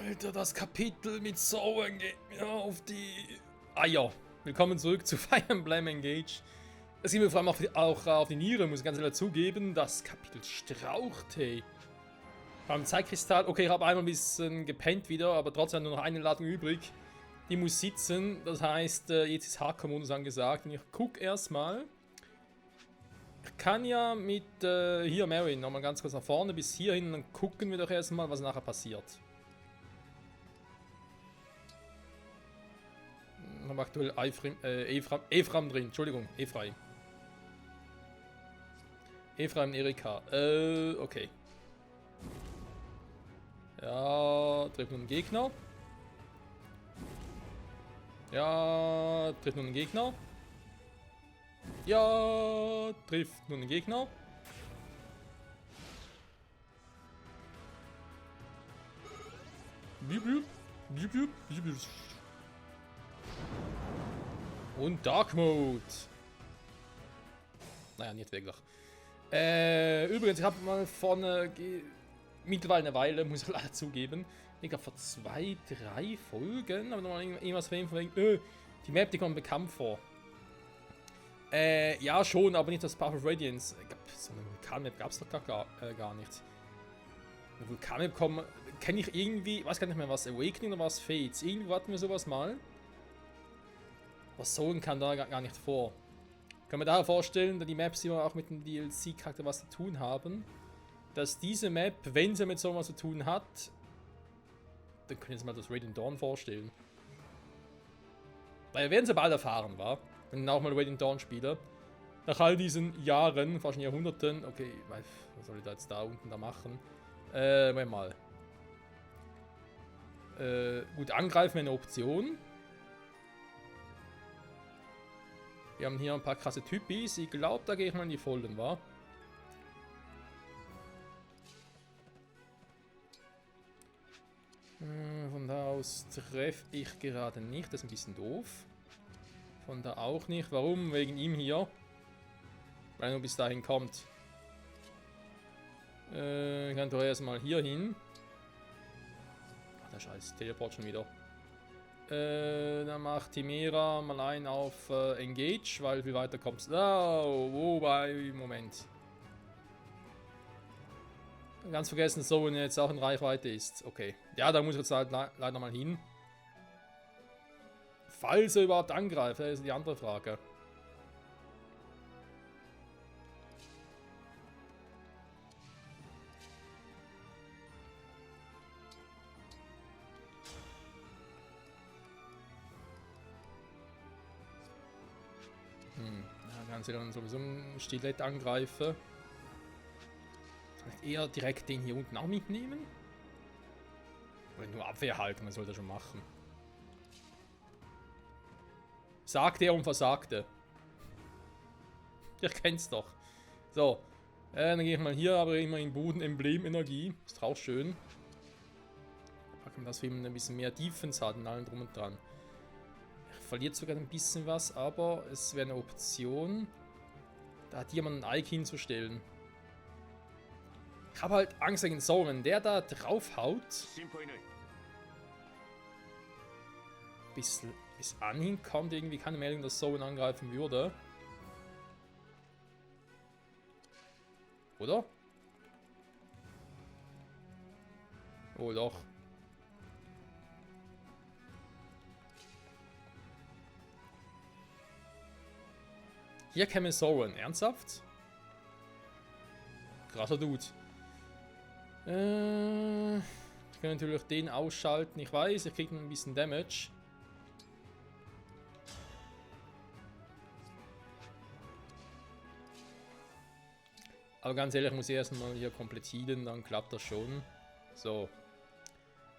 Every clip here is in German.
Alter, das Kapitel mit Soren geht mir auf die Eier. Willkommen zurück zu Fire Emblem Engage. Es geht mir vor allem auch auf die Niere, muss ich ganz ehrlich zugeben. Das Kapitel straucht, hey. Beim Zeitkristall, okay, ich habe einmal ein bisschen gepennt wieder, aber trotzdem nur noch eine Ladung übrig. Die muss sitzen, das heißt, jetzt ist Hardcore-Modus angesagt. Und ich gucke erstmal. Ich kann ja mit, hier Marin, nochmal ganz kurz nach vorne bis hierhin, dann gucken wir doch erstmal, was nachher passiert. Ich habe aktuell Ephraim drin, Entschuldigung, Ephraim. Ephraim Erika, okay. Ja, trifft nun einen Gegner. Ja, trifft nun einen Gegner. Ja, trifft nun einen Gegner. Und Dark Mode. Naja, nicht wirklich. Übrigens, ich habe mal vorne mittlerweile eine Weile, muss ich leider zugeben. Ich glaube vor 2, 3 Folgen, aber nochmal irgendwas von wegen, die Map, die kommt bekannt vor. Ja schon, aber nicht das Path of Radiance. So eine Vulkan-Map gab es doch gar nicht. Eine Vulkan-Map kenne ich irgendwie, ich weiß gar nicht mehr, was Awakening oder was Fates. Irgendwo hatten wir sowas mal. Was Soren kann da gar nicht vor. Kann man daher vorstellen, da die Maps immer auch mit dem DLC-Charakter was zu tun haben, dass diese Map, wenn sie mit sowas zu tun hat, dann können Sie sich mal das Radiant Dawn vorstellen. Daher werden Sie bald erfahren, wa? Wenn ich auch mal Radiant Dawn spiele. Nach all diesen Jahren, fast Jahrhunderten, okay, was soll ich da jetzt da unten da machen? Moment mal. Gut, angreifen wäre eine Option. Wir haben hier ein paar krasse Typis. Ich glaube, da gehe ich mal in die Vollen, wa? Von da aus treffe ich gerade nicht. Das ist ein bisschen doof. Von da auch nicht. Warum? Wegen ihm hier. Weil er nur bis dahin kommt. Ich kann doch erstmal hier hin. Ach, der Scheiß. Teleport schon wieder. Dann macht Timera mal einen auf Engage, weil viel weiter kommst. Oh, wobei, Moment. Ganz vergessen, so wenn er jetzt auch in Reichweite ist. Okay. Ja, da muss ich jetzt halt leider mal hin. Falls er überhaupt angreift, das ist die andere Frage. Ja, kannst du dann sowieso ein Stilett angreifen. Vielleicht eher direkt den hier unten auch mitnehmen? Oder nur Abwehr halten, man soll das schon machen. Sagte er und versagte. Ihr kennt's doch. So. Dann gehe ich mal hier, aber immer in Boden-Emblem-Energie. Ist auch schön. Packen wir das, wie man ein bisschen mehr Defense hat und allem drum und dran. Verliert sogar ein bisschen was, aber es wäre eine Option, da hat jemand ein Ike hinzustellen. Ich habe halt Angst wegen so, wenn der da draufhaut, bis anhin kommt irgendwie keine Meldung, dass Soren angreifen würde. Oder? Oh doch. Hier käme Soren. Ernsthaft? Krasser Dude. Ich kann natürlich den ausschalten. Ich weiß, ich kriege ein bisschen Damage. Aber ganz ehrlich, ich muss erstmal hier komplett healen, dann klappt das schon. So.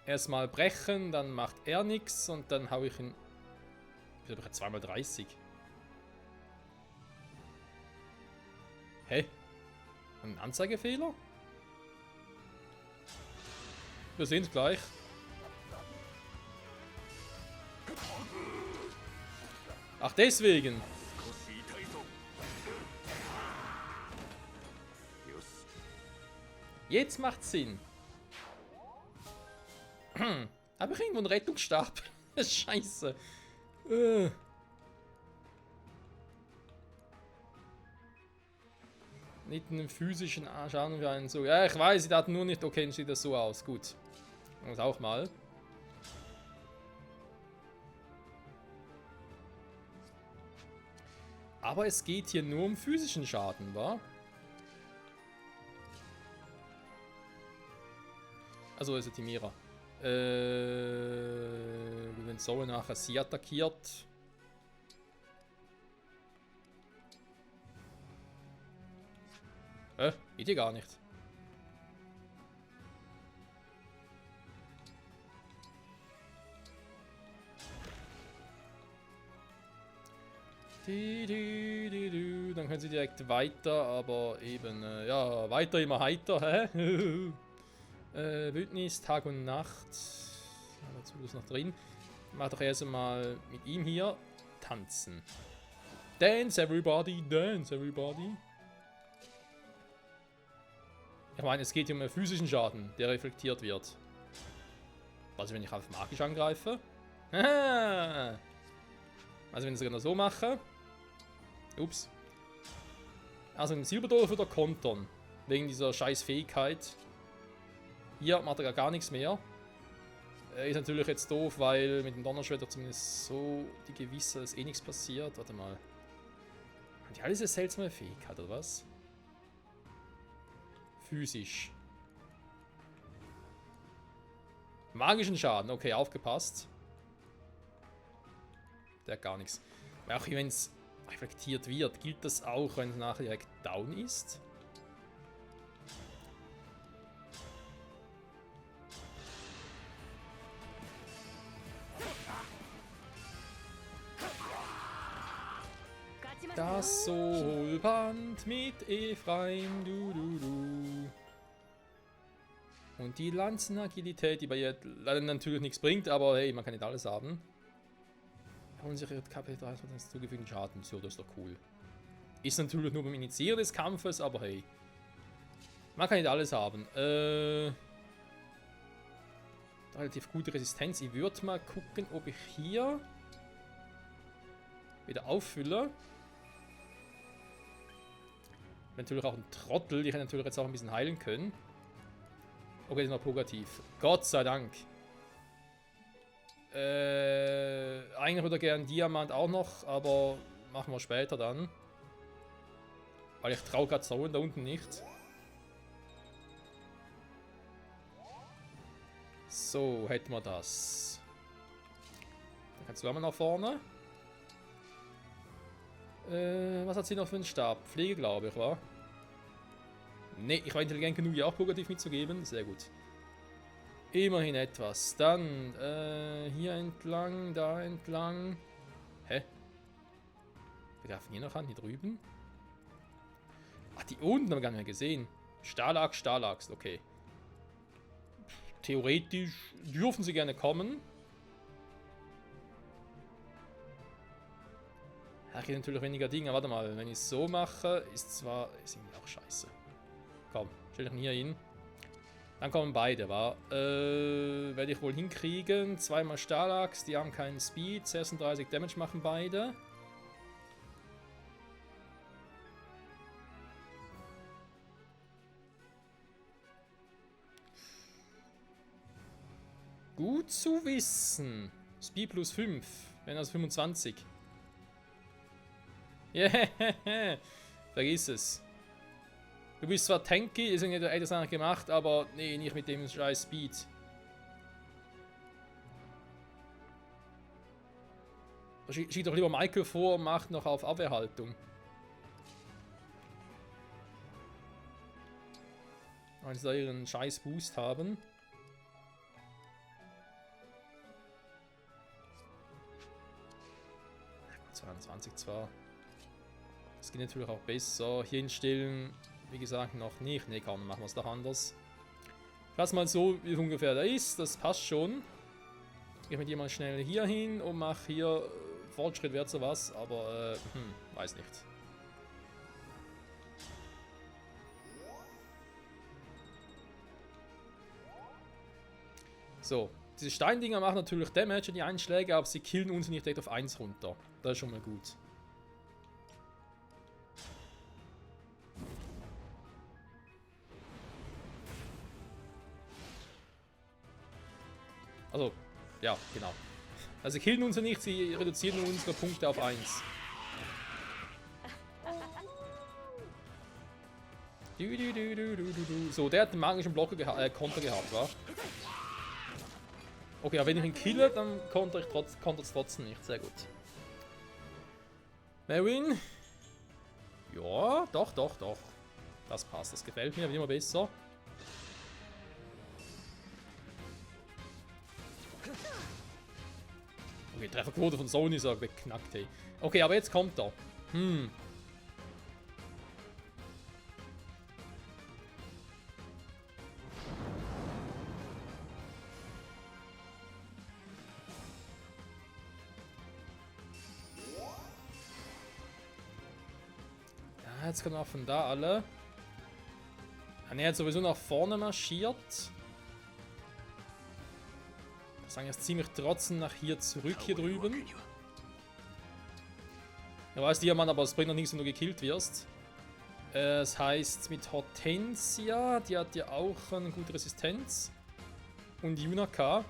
Erstmal brechen, dann macht er nichts und dann hau ich ihn. Ich habe 2x30. Hä? Ein Anzeigefehler? Wir sehen es gleich. Ach, deswegen. Jetzt macht's Sinn. Habe ich irgendwo einen Rettungsstab? Scheiße. Nicht einen physischen Schaden für einen so. Ja, ich weiß, sie hat nur nicht. Okay, dann sieht das so aus. Gut. Das auch mal. Aber es geht hier nur um physischen Schaden, wa? Also ist die Mira. Wenn so nachher sie attackiert. Geht ihr gar nicht. Dann können sie direkt weiter, aber eben, ja, weiter immer heiter, hä? Bündnis, Tag und Nacht. Dazu ist noch drin. Ich mach doch erst mal mit ihm hier tanzen. Dance everybody, dance everybody. Ich meine, es geht um einen physischen Schaden, der reflektiert wird. Was, wenn ich auf magisch angreife? Also wenn ich es sogar so mache. Ups. Also den Silberdolch wieder kontern. Wegen dieser scheiß Fähigkeit. Hier macht er gar nichts mehr. Ist natürlich jetzt doof, weil mit dem Donnerschwerter zumindest so die Gewisse, dass eh nichts passiert. Warte mal. Haben die alle diese seltsame Fähigkeit, oder was? Physisch. Magischen Schaden, okay, aufgepasst. Der hat gar nichts. Auch wenn es reflektiert wird, gilt das auch, wenn es nachher direkt down ist? Das Soulband mit Ephraim, du. Und die Lanzenagilität, die bei ihr leider natürlich nichts bringt, aber hey, man kann nicht alles haben. Unsichert KP3 hat uns zugefügten Schaden, so, das ist doch cool. Ist natürlich nur beim Initiieren des Kampfes, aber hey. Man kann nicht alles haben. Relativ gute Resistenz. Ich würde mal gucken, ob ich hier wieder auffülle. Natürlich auch ein Trottel, die kann natürlich jetzt auch ein bisschen heilen können. Okay, das ist noch purgativ. Gott sei Dank. Eigentlich würde ich gerne Diamant auch noch, aber machen wir später dann. Weil ich traue gerade so da unten nicht. So, hätten wir das. Dann kannst du einmal nach vorne. Was hat sie noch für einen Stab? Pflege, glaube ich, wa? Ne, ich war intelligent genug, ihr auch purgativ mitzugeben. Sehr gut. Immerhin etwas. Dann, hier entlang, da entlang. Hä? Wir greifen hier noch an, hier drüben. Ach, die unten haben wir gar nicht mehr gesehen. Stahlaxt, Stahlaxt, okay. Theoretisch dürfen sie gerne kommen. Ja, geht natürlich weniger Dinge. Warte mal, wenn ich es so mache, ist irgendwie auch scheiße. Komm, stell dich hier hin. Dann kommen beide, wa? Werde ich wohl hinkriegen. Zweimal Stahlaxt, die haben keinen Speed. 36 Damage machen beide. Gut zu wissen. Speed plus 5, wenn das 25. Yeah, vergiss es. Du bist zwar tanky, deswegen hätte er das eigentlich gemacht, aber nee, nicht mit dem scheiß Speed. Schiebt doch lieber Michael vor und macht noch auf Abwehrhaltung. Weil sie da ihren scheiß Boost haben. 22 zwar. Das geht natürlich auch besser. Hier hinstellen, wie gesagt, noch nicht. Ne, komm, machen wir es doch anders. Ich lasse mal so, wie es ungefähr da ist. Das passt schon. Ich gehe mit dir mal schnell hier hin und mache hier Fortschritt wert sowas, aber weiß nicht. So, diese Steindinger machen natürlich Damage, die Einschläge, aber sie killen uns nicht direkt auf 1 runter. Das ist schon mal gut. Also, ja, genau. Also sie killen uns ja nicht, sie reduzieren nur unsere Punkte auf 1. So, der hat den magischen Konter gehabt, wa? Okay, aber wenn ich ihn kille, dann kontert es trotzdem nicht. Sehr gut. Marin? Ja, doch. Das passt, das gefällt mir, wird immer besser. Okay, Trefferquote von Sony ist auch geknackt, hey. Okay, aber jetzt kommt er. Ja, jetzt kommen wir von da alle. Er hat sowieso nach vorne marschiert. Ich sagen jetzt ziemlich trotzen nach hier zurück hier drüben. Er weiß Diamant, aber es bringt noch nichts, wenn du gekillt wirst. Das heißt mit Hortensia, die hat ja auch eine gute Resistenz. Und Yunaka.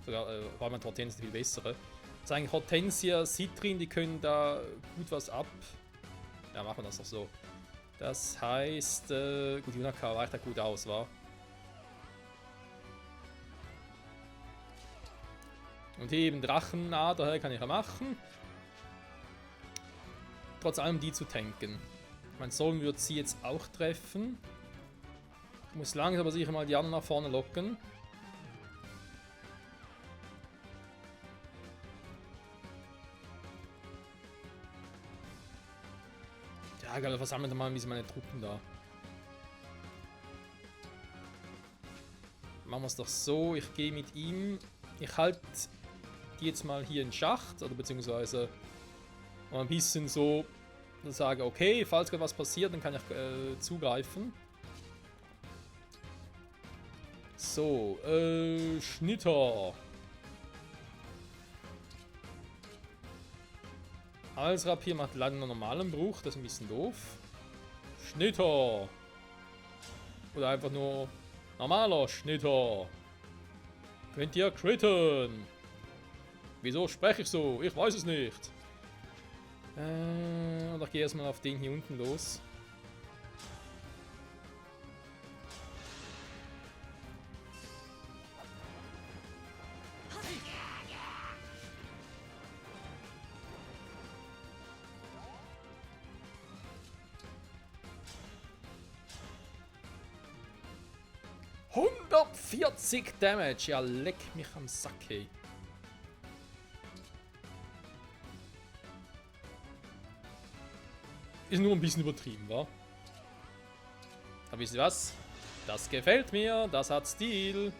Sogar war mit Hortensia die viel bessere. Das ist eigentlich Hortensia, Citrin, die können da gut was ab. Ja, machen wir das doch so. Das heißt, gut, Yunaka weicht da gut aus, wa? Und hier eben Drachenader kann ich ja machen. Trotz allem die zu tanken. Mein Sohn wird sie jetzt auch treffen. Ich muss langsam aber sicher mal die anderen nach vorne locken. Ja, egal, versammeln wir mal meine Truppen da. Machen wir es doch so, ich gehe mit ihm. Ich halte die jetzt mal hier in Schacht, oder beziehungsweise mal ein bisschen so sage, okay, falls gerade was passiert, dann kann ich zugreifen. So, Schnitter. Halsrapier macht leider einen normalen Bruch, das ist ein bisschen doof. Schnitter. Oder einfach nur normaler Schnitter. Könnt ihr critten? Wieso spreche ich so? Ich weiß es nicht. Und ich gehe erstmal auf den hier unten los. $140 Damage, ja leck mich am Sack, hey. Ist nur ein bisschen übertrieben, wa? Aber wisst ihr was? Das gefällt mir, das hat Stil.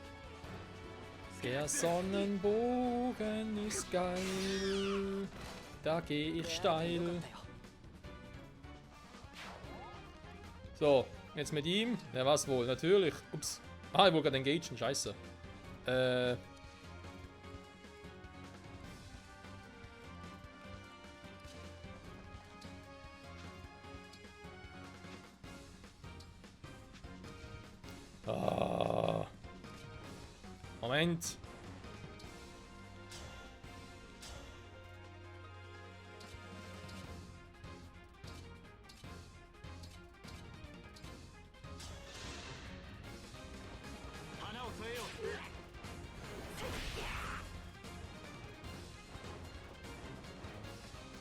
Der Sonnenbogen ist geil. Da gehe ich steil. So, jetzt mit ihm. Ja, was wohl? Natürlich. Ups. Ah, ich wollte gerade engagen. Scheiße. Ah. Moment.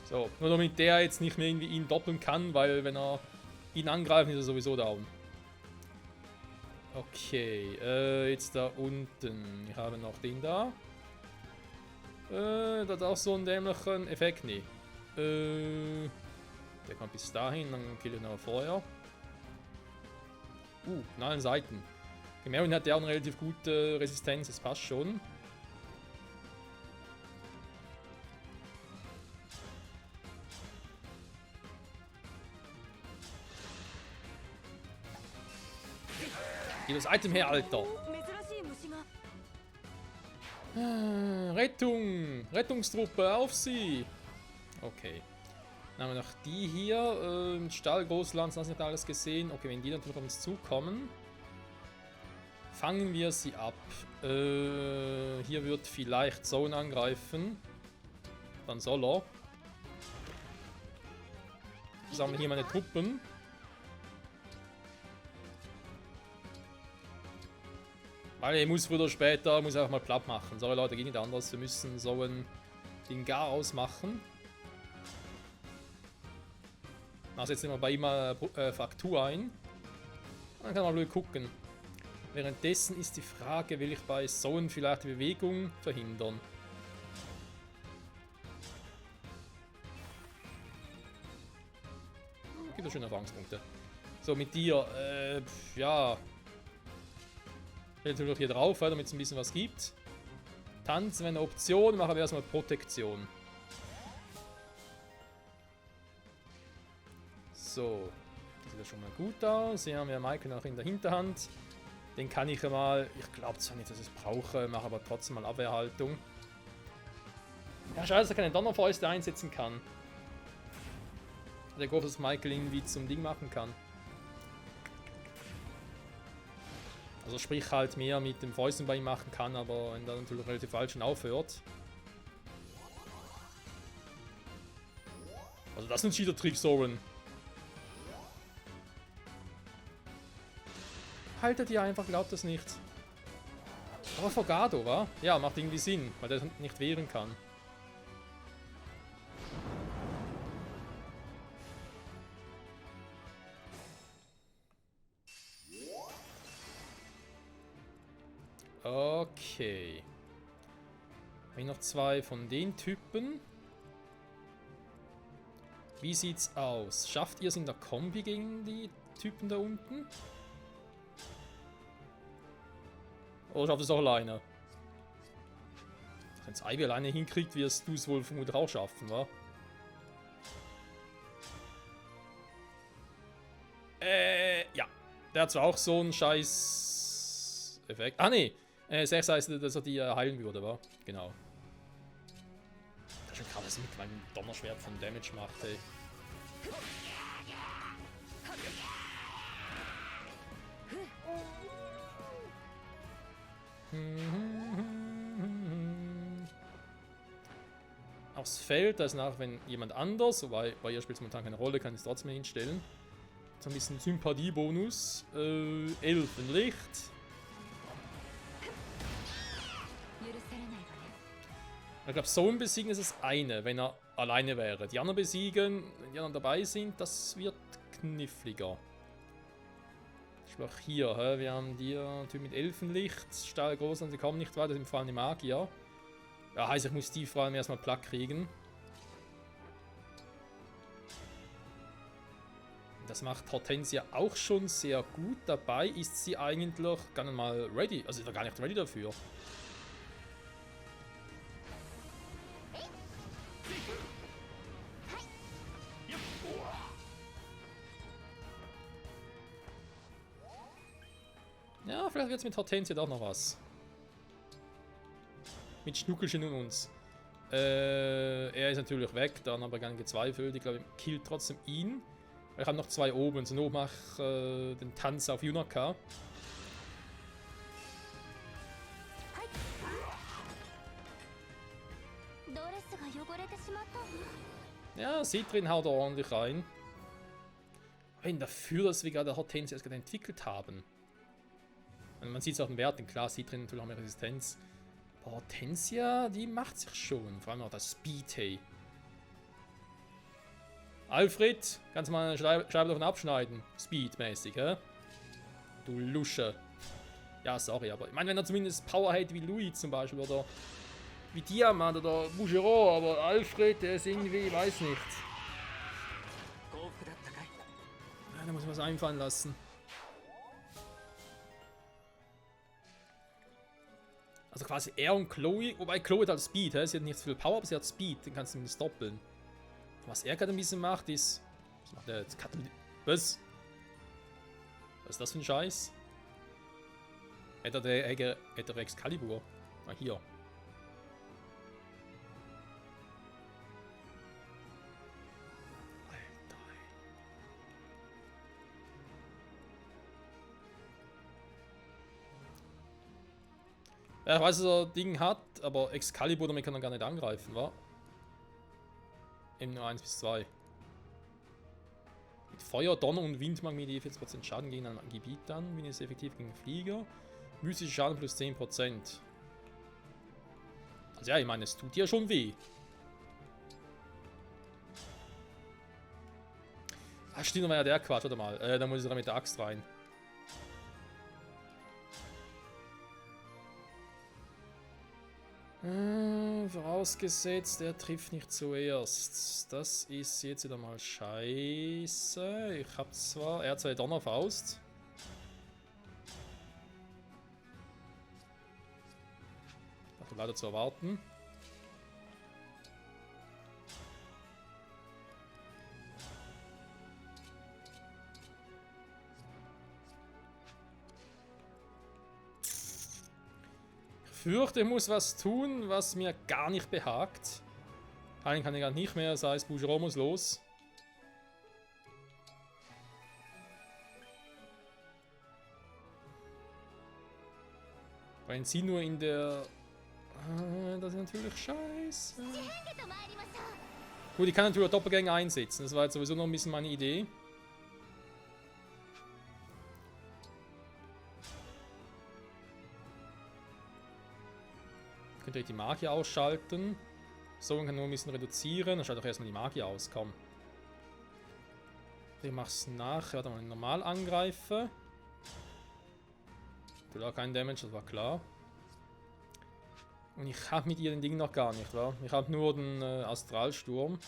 So, nur damit der jetzt nicht mehr irgendwie ihn doppeln kann, weil wenn er ihn angreift, ist er sowieso down. Okay, jetzt da unten. Ich habe noch den da. Das hat auch so einen dämlichen Effekt. Nee. Der kommt bis dahin, dann kill ich ihn aber vorher. Von allen Seiten. Gemerin hat ja auch eine relativ gute Resistenz, das passt schon. Gib das Item her, Alter! Rettung! Rettungstruppe, auf sie! Okay. Dann haben wir noch die hier. Stall, Großlands, hast du nicht alles gesehen. Okay, wenn die natürlich auf uns zukommen, fangen wir sie ab. Hier wird vielleicht Zone angreifen. Dann soll er. Sammeln hier meine Truppen. Weil er muss früher oder später, muss einfach mal platt machen. Sorry Leute, geht nicht anders. Wir müssen so ein Ding gar ausmachen. Also jetzt nehmen wir bei ihm mal Fraktur ein. Dann kann man mal gucken. Währenddessen ist die Frage, will ich bei Zone vielleicht die Bewegung verhindern? Gibt es schöne Erfahrungspunkte. So, mit dir, ja. Ich will hier drauf, damit es ein bisschen was gibt. Tanzen wäre eine Option, machen wir erstmal Protektion. So, das sieht ja schon mal gut aus. Hier haben wir Michael noch in der Hinterhand. Den kann ich mal, ich glaube zwar nicht, dass ich es brauche, mache aber trotzdem mal Abwehrhaltung. Ja, schade, dass er keine Donnerfäuste einsetzen kann. Der gehofft, dass Michael irgendwie zum Ding machen kann. Also sprich halt mehr mit dem Fäusten bei ihm machen kann, aber wenn er natürlich relativ falsch schon aufhört. Also das sind Cheater-Trick, Soren. Haltet ihr einfach, glaubt das nicht. Aber Fogado, wa? Ja, macht irgendwie Sinn, weil der nicht wehren kann. Okay. Habe ich noch zwei von den Typen. Wie sieht's aus? Schafft ihr es in der Kombi gegen die Typen da unten? Oder schafft es auch alleine? Wenn es Ivy alleine hinkriegt, wirst du es wohl vermutlich auch schaffen, wa? Ja. Der hat zwar auch so einen scheiß Effekt. Ah, nee. 6 heißt, dass er die heilen würde, wa? Genau. Das ist schon krass, was er mit meinem Donnerschwert von Damage macht, ey. Aufs Feld, das nach, wenn jemand anders, wobei bei ihr spielt es momentan keine Rolle, kann ich es trotzdem hinstellen. So ein bisschen Sympathiebonus. Elfenlicht. Ich glaube, so ein Besiegen ist es eine, wenn er alleine wäre. Die anderen besiegen, wenn die anderen dabei sind, das wird kniffliger. Ich glaube auch hier, wir haben die Typ mit Elfenlicht, Stahl groß und sie kommen nicht weiter, sind vor allem die Magier. Ja, heißt, ich muss die vor allem erstmal platt kriegen. Das macht Hortensia auch schon sehr gut. Dabei ist sie eigentlich gar nicht mal ready. Also ist er gar nicht ready dafür. Ja, vielleicht wird es mit Hortensia doch noch was. Mit Schnuckelchen und uns. Er ist natürlich weg, dann aber gar nicht gezweifelt. Ich glaube, er killt trotzdem ihn. Ich habe noch zwei oben. So nur mach den Tanz auf Yunaka. Ja, Citrin haut er ordentlich rein. Wenn dafür, dass wir gerade Hortensia erst gerade entwickelt haben. Und man sieht es auch im Werten, klar, Citrin natürlich auch mehr Resistenz. Aber Hortensia, die macht sich schon. Vor allem auch das Speed, hey. Alfred, kannst du mal eine Scheibe davon abschneiden? Speedmäßig, hä? Du Lusche. Ja, sorry, aber ich meine, wenn er zumindest Power hätte wie Louis zum Beispiel oder wie Diamant oder Bougeron, aber Alfred, der ist irgendwie, weiß nicht. Ja, da muss man was einfallen lassen. Also quasi er und Chloe, wobei Chloe hat halt Speed, hä? Sie hat nicht so viel Power, aber sie hat Speed, den kannst du zumindest doppeln. Was er gerade ein bisschen macht, ist... Was macht er jetzt? Was? Was ist das für ein Scheiß? Hätte er Excalibur? Ah, hier. Ja, ich weiß, dass er Ding hat, aber Excalibur, damit kann er gar nicht angreifen, wa? Eben nur 1 bis 2. Mit Feuer, Donner und Wind mag mir die 40% Schaden gegen ein Gebiet an. Wenn es effektiv gegen Flieger. Mystischer Schaden plus 10%. Also ja, ich meine, es tut ja schon weh. Ah, stimmt, da war ja der Quatsch, warte mal. Da muss ich da mit der Axt rein. Vorausgesetzt, er trifft nicht zuerst. Das ist jetzt wieder mal scheiße. Ich hab zwar... Er hat zwar Donnerfaust. War leider zu erwarten. Ich fürchte, ich muss was tun, was mir gar nicht behagt. Einen kann ich gar nicht mehr, das heißt, Bougereau muss los. Wenn sie nur in der... das ist natürlich scheiße. Gut, ich kann natürlich Doppelgänger einsetzen. Das war jetzt sowieso noch ein bisschen meine Idee. Könnt ihr die Magie ausschalten. So, man kann nur ein bisschen reduzieren. Dann schalte doch erstmal die Magie aus, komm. Ich mach's nach. Warte mal, normal angreifen. Tut auch keinen Damage, das war klar. Und ich habe mit ihr den Ding noch gar nicht, wa? Ich habe nur den Astralsturm.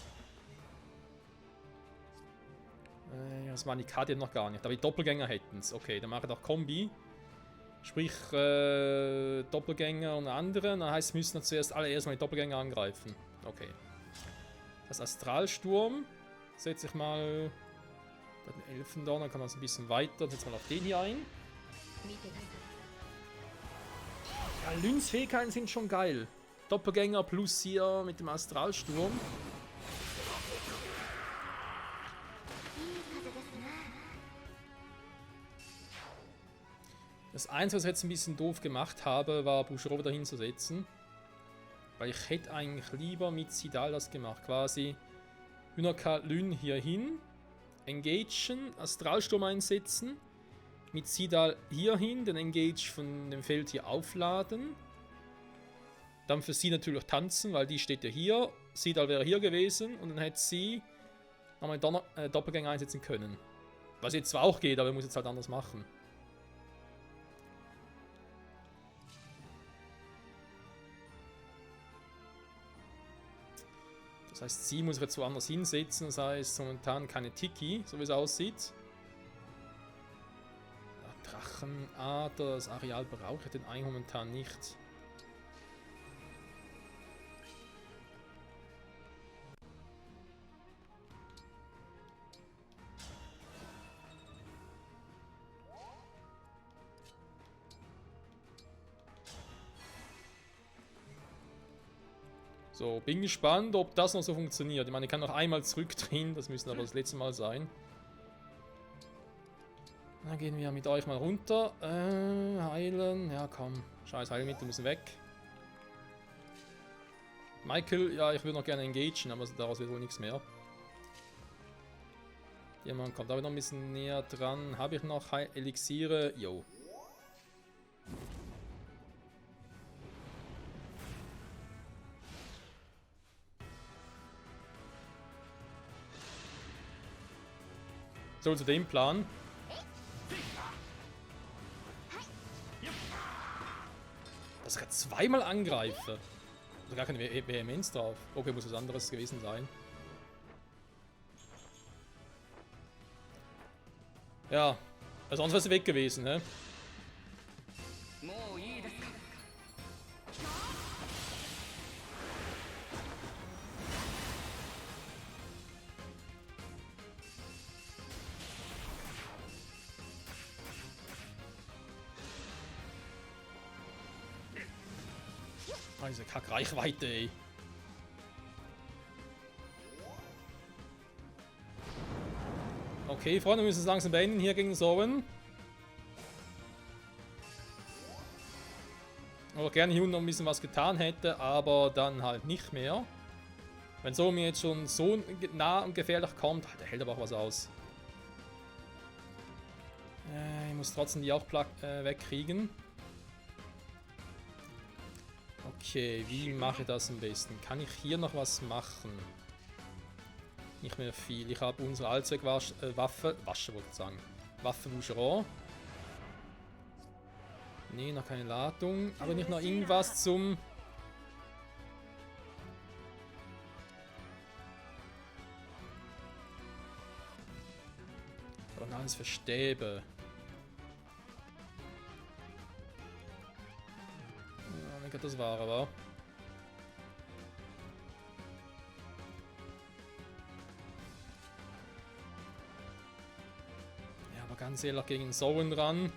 Das waren die Karte noch gar nicht. Aber die Doppelgänger hätten es. Okay, dann mache ich doch Kombi. Sprich, Doppelgänger und andere. Dann heißt es, müssen wir zuerst alle erstmal die Doppelgänger angreifen. Okay. Das Astralsturm setze ich mal den Elfendorn, dann kann man es ein bisschen weiter. Dann setze ich mal auf den hier ein. Ja, Lyns Fähigkeiten sind schon geil. Doppelgänger plus hier mit dem Astralsturm. Das Einzige, was ich jetzt ein bisschen doof gemacht habe, war Bougereau wieder hinzusetzen. Weil ich hätte eigentlich lieber mit Sidal das gemacht. Quasi Hühnerka Lyn hier hin, engagen, Astralsturm einsetzen, mit Sidal hier hin, den Engage von dem Feld hier aufladen. Dann für sie natürlich tanzen, weil die steht ja hier. Sidal wäre hier gewesen und dann hätte sie nochmal Doppelgänger einsetzen können. Was jetzt zwar auch geht, aber ich muss jetzt halt anders machen. Das heißt, sie muss ich jetzt woanders hinsetzen. Das heißt, momentan keine Tiki, so wie es aussieht. Ja, Drachenader, das Areal brauche ich den eigentlich momentan nicht. So, bin gespannt, ob das noch so funktioniert. Ich meine, ich kann noch einmal zurückdrehen, das müsste aber das letzte Mal sein. Dann gehen wir mit euch mal runter. Heilen, ja komm. Scheiß Heilmittel müssen weg. Michael, ja, ich würde noch gerne engagen, aber daraus wird wohl nichts mehr. Jemand kommt aber noch ein bisschen näher dran. Habe ich noch Elixiere? Jo. So, zu dem Plan. Dass ich gerade zweimal angreife. Also gar keine Vehemenz drauf. Okay, muss was anderes gewesen sein. Ja, sonst wäre sie weg gewesen, ne? Diese Kack-Reichweite, ey. Okay, Freunde, wir müssen es langsam beenden hier gegen Soren. Oder gerne hier unten noch ein bisschen was getan hätte, aber dann halt nicht mehr. Wenn so mir jetzt schon so nah und gefährlich kommt, der hält aber auch was aus. Ich muss trotzdem die auch wegkriegen. Okay, wie mache ich das am besten? Kann ich hier noch was machen? Nicht mehr viel. Ich habe unsere Allzweckwaffe, Wasche wollte ich sagen. Waffe Boucheron. Nee, noch keine Ladung. Aber nicht noch irgendwas zum... Und alles für Stäbe. Ja, mein Gott, das war aber. Ja, aber ganz ehrlich gegen Sowen ran.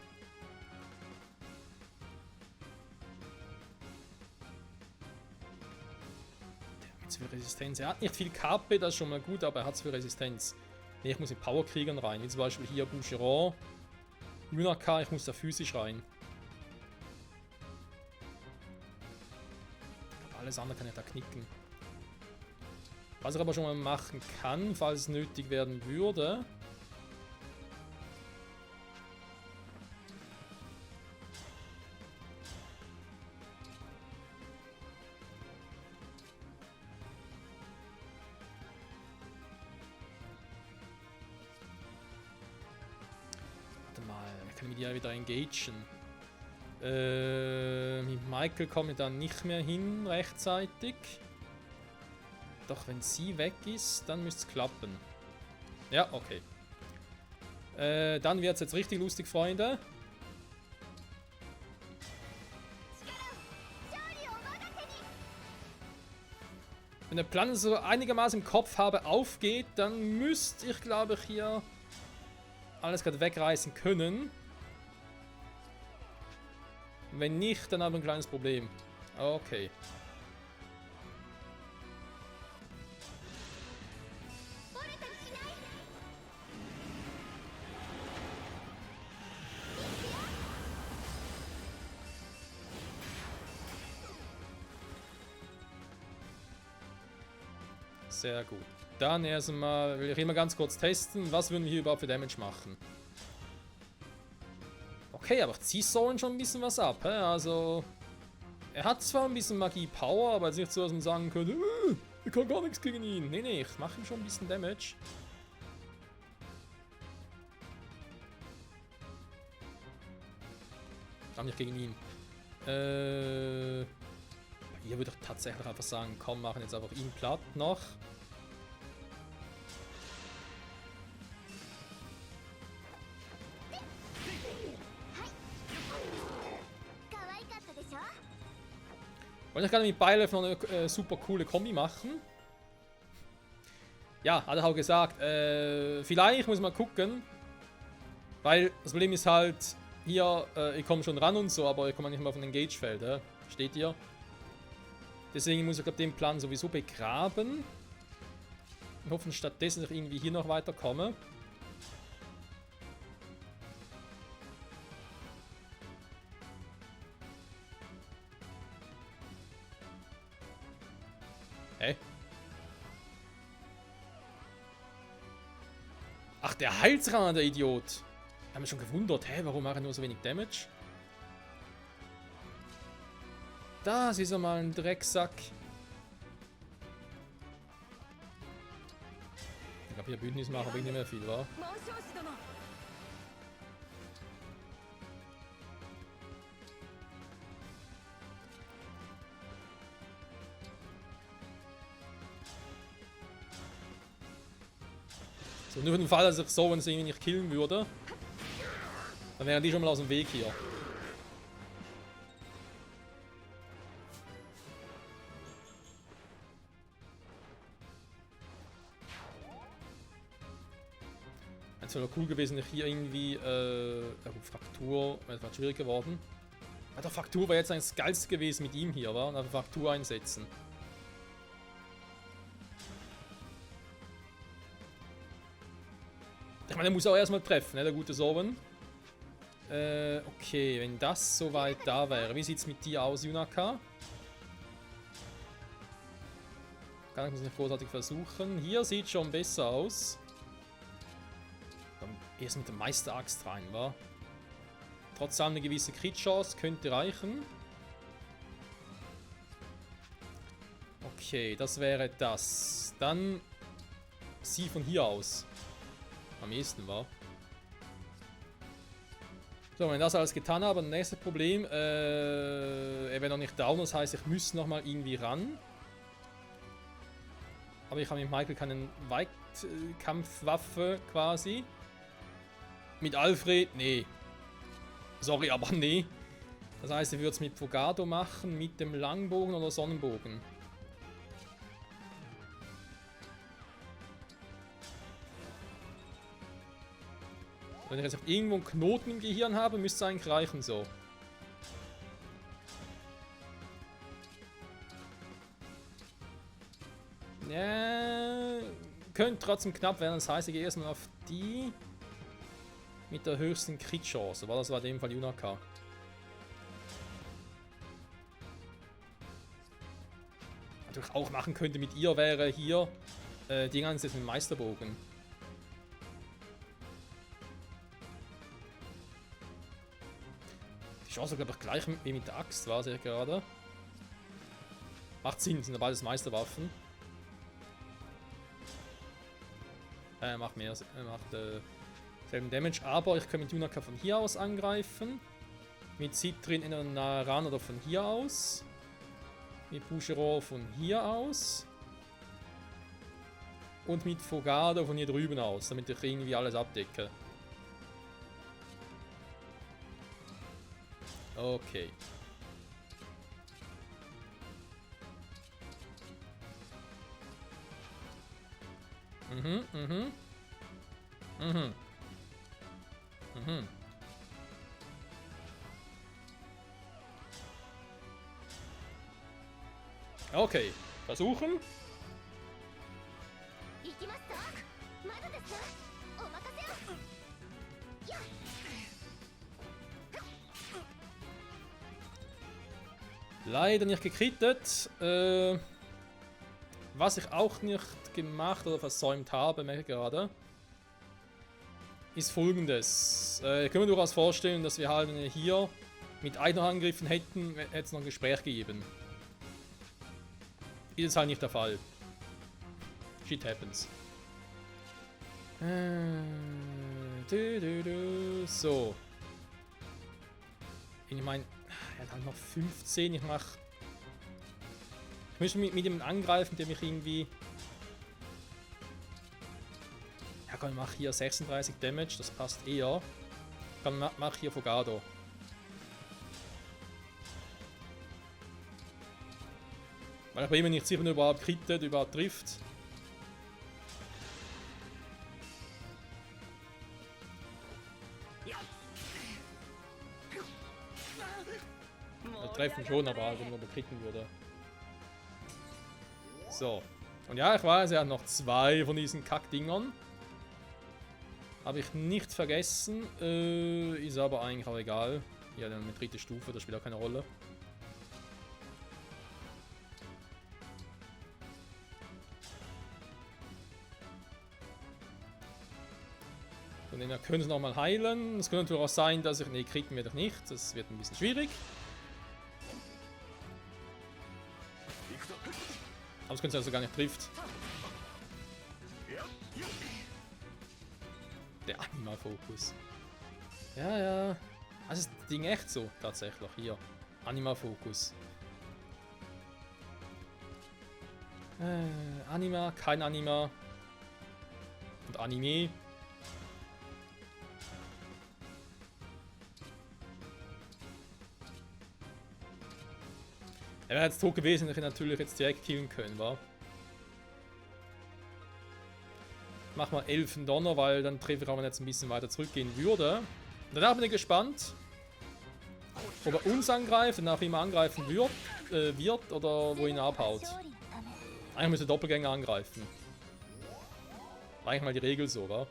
Zu viel Resistenz. Er hat nicht viel KP, das ist schon mal gut, aber er hat zu viel Resistenz. Nee, ich muss in Powerkriegern rein, wie zum Beispiel hier Boucheron. Lunaka, ich muss da physisch rein. Aber alles andere kann ich da knicken. Was ich aber schon mal machen kann, falls es nötig werden würde. Mit ihr wieder engagen. Mit Michael komme ich dann nicht mehr hin rechtzeitig. Doch wenn sie weg ist, dann müsste es klappen. Ja, okay. Dann wird es jetzt richtig lustig, Freunde. Wenn der Plan so einigermaßen im Kopf habe aufgeht, dann müsste ich, glaube ich, hier alles gerade wegreißen können. Wenn nicht, dann haben wir ein kleines Problem. Okay. Sehr gut. Dann erstmal will ich immer ganz kurz testen, was würden wir hier überhaupt für Damage machen. Okay, aber zieht Soren schon ein bisschen was ab, hä? Also... Er hat zwar ein bisschen Magie-Power, aber jetzt nicht so, dass man sagen könnte, ich kann gar nichts gegen ihn. Nee, nee, ich mache ihm schon ein bisschen Damage. Aber nicht gegen ihn. Hier würde ich tatsächlich einfach sagen, komm, machen jetzt einfach ihn platt noch. Wollte ich gerade mit Byleth noch eine super coole Kombi machen. Ja, hat er auch gesagt. Vielleicht muss man gucken. Weil das Problem ist halt, hier, ich komme schon ran und so, aber ich komme nicht mal auf ein Engage-Feld. Steht hier. Deswegen muss ich glaube den Plan sowieso begraben. Und hoffen stattdessen, dass ich irgendwie hier noch weiterkomme. Hä? Ach, der Heilsrad, der Idiot. Ich habe mich schon gewundert, hä, warum macht er nur so wenig Damage? Das ist ja mal ein Drecksack. Ich glaube, hier Bündnis machen bringt nicht mehr viel, wa? So, nur für den Fall, dass ich so, wenn es irgendwie nicht killen würde, dann wären die schon mal aus dem Weg hier. Es wäre cool gewesen, ich hier irgendwie, Fraktur, wäre etwas schwierig geworden. Ja, der Fraktur wäre jetzt das Geilste gewesen mit ihm hier, wa? Und einfach Fraktur einsetzen. Ich meine, er muss auch erstmal treffen, ne, der gute Soren. Okay, wenn das soweit da wäre. Wie sieht es mit dir aus, Junaka? Kann ich es nicht großartig versuchen. Hier sieht schon besser aus. Dann erst mit der Meisteraxt rein, wa? Trotzdem eine gewisse Crit-Chance könnte reichen. Okay, das wäre das. Dann sie von hier aus. Am ehesten war. So, wenn ich das alles getan habe, das nächste Problem. Er wäre noch nicht down, das heißt, ich müsste nochmal irgendwie ran. Aber ich habe mit Michael keine Weitkampfwaffe quasi. Mit Alfred? Nee. Sorry, aber nee. Das heißt, ich würde es mit Fogado machen, mit dem Langbogen oder Sonnenbogen. Wenn ich jetzt irgendwo einen Knoten im Gehirn habe, müsste es eigentlich reichen so. Ja, könnte trotzdem knapp werden, das heißt, ich gehe erstmal auf die mit der höchsten Crit-Chance, aber das war in dem Fall Junaka. Was ich auch machen könnte mit ihr wäre hier die ganze Zeit mit dem Meisterbogen. Die Chance glaube ich gleich wie mit der Axt war sehr gerade. Macht Sinn, sind ja beides Meisterwaffen. Macht mehr, macht selben Damage, aber ich kann mit Junaka von hier aus angreifen. Mit Citrin entweder nah ran oder von hier aus. Mit Boucheron von hier aus. Und mit Fogado von hier drüben aus, damit ich irgendwie alles abdecke. Okay. Okay, versuchen. Leider nicht gekrittet. Was ich auch nicht gemacht oder versäumt habe, merke ich gerade, ist folgendes. Ich kann mir durchaus vorstellen, dass wir halt hier mit Angriffen hätten, hätte es noch ein Gespräch gegeben. Ist jetzt halt nicht der Fall. Shit happens. So. Ich meine, er hat halt noch 15. Ich mache. Ich möchte mit dem angreifen, der mich irgendwie. Ja, komm, ich mache hier 36 Damage, das passt eher. Dann mach hier Fogado. Weil ich bin mir nicht sicher, ob er überhaupt crittet, überhaupt trifft. Wir treffen schon, aber halt, wenn er bekritten würde. So. Und ja, ich weiß, er hat noch 2 von diesen Kackdingern. Habe ich nicht vergessen. Ist aber eigentlich auch egal. Ja, dann mit 3. Stufe, das spielt auch keine Rolle. Von denen her können sie nochmal heilen. Es könnte natürlich auch sein, dass ich. Ne, kritten wir doch nicht. Das wird ein bisschen schwierig. Aber es könnte also gar nicht trifft. Der Anima-Fokus. Ja, ja. Also ist das Ding echt so, tatsächlich. Hier. Anima-Fokus. Anima, kein Anima. Und Anime. Er wäre jetzt tot gewesen, hätte ich natürlich jetzt direkt killen können, wa? Mach mal 11 Donner, weil dann treffe ich auch jetzt ein bisschen weiter zurückgehen würde. Und danach bin ich gespannt, ob er uns angreift, nach ihm angreifen wird oder wo ihn abhaut. Eigentlich müsste Doppelgänger angreifen. War eigentlich mal die Regel so, wa?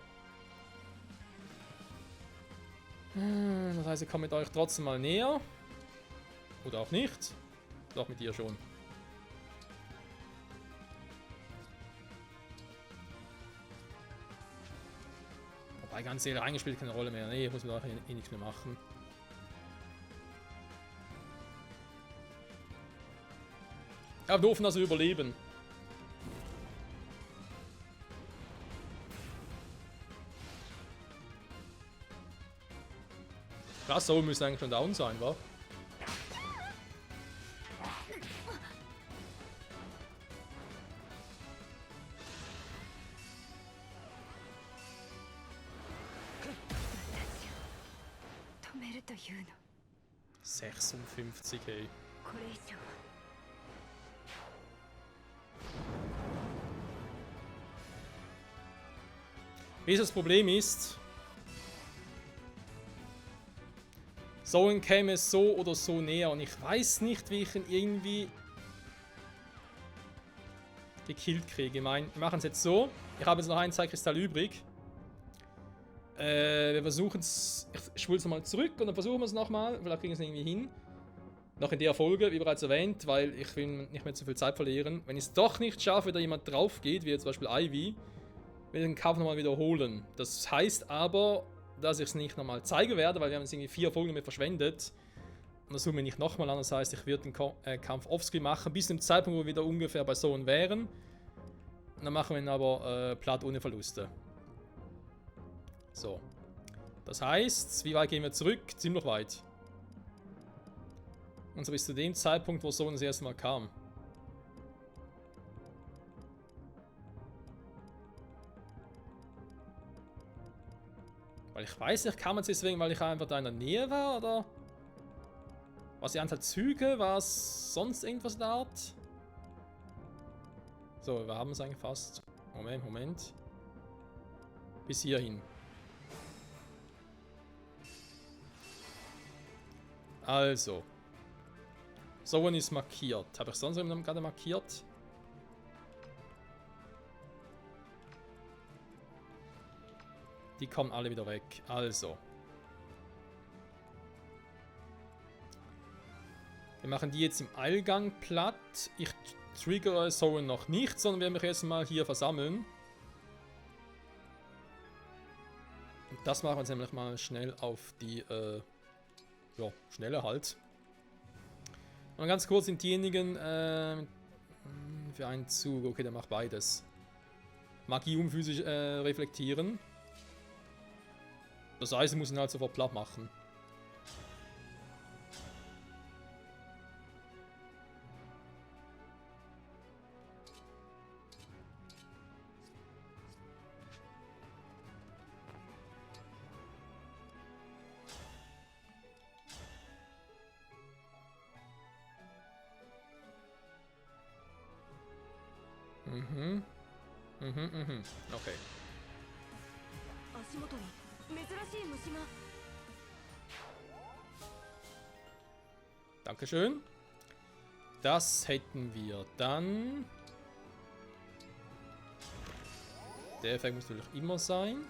Das heißt, ich komme mit euch trotzdem mal näher. Oder auch nicht. Doch, mit dir schon. Wobei, ganz ehrlich, eingespielt keine Rolle mehr. Nee, ich muss mit euch eh nichts mehr machen. Ja, wir hoffen, dass wir überleben. Krass, so müsste eigentlich schon down sein, wa? Hm. 56, ey. Wie das Problem ist, Zoan käme so oder so näher und ich weiß nicht, wie ich ihn irgendwie gekillt kriege. Ich meine, wir machen es jetzt so. Ich habe jetzt noch einen Zeitkristall übrig. Wir versuchen es. Ich spule es nochmal zurück und dann versuchen wir es nochmal. Vielleicht kriegen wir es irgendwie hin. Noch in der Folge, wie bereits erwähnt, weil ich will nicht mehr zu viel Zeit verlieren. Wenn ich es doch nicht schaffe, da jemand drauf geht, wie jetzt zum Beispiel Ivy, will ich den Kampf nochmal wiederholen. Das heißt aber, dass ich es nicht nochmal zeigen werde, weil wir haben jetzt irgendwie 4 Folgen damit verschwendet. Und das tun wir nicht nochmal an. Das heißt, ich werde den Kampf offscreen machen, bis zum Zeitpunkt, wo wir wieder ungefähr bei Zoan wären. Und dann machen wir ihn aber platt ohne Verluste. So. Das heißt, wie weit gehen wir zurück? Ziemlich weit. Und so bis zu dem Zeitpunkt, wo Zoan das erste Mal kam. Weil ich weiß nicht, kam es deswegen, weil ich einfach da in der Nähe war, oder? Was die Anzahl Züge? War es sonst irgendwas in der Art? So, wir haben es eigentlich fast. Moment. Bis hierhin. Also. Zoan ist markiert. Habe ich sonst jemanden gerade markiert? Die kommen alle wieder weg. Also. Wir machen die jetzt im Eilgang platt. Ich triggere Zoan noch nicht, sondern wir werden mich erstmal hier versammeln. Und das machen wir jetzt nämlich mal schnell auf die, ja, Schnelle halt. Und ganz kurz sind diejenigen, für einen Zug. Okay, der macht beides. Magie und physisch reflektieren. Das heißt, ich muss ihn halt sofort platt machen. Okay. Dankeschön. Das hätten wir dann. Der Effekt muss natürlich immer sein.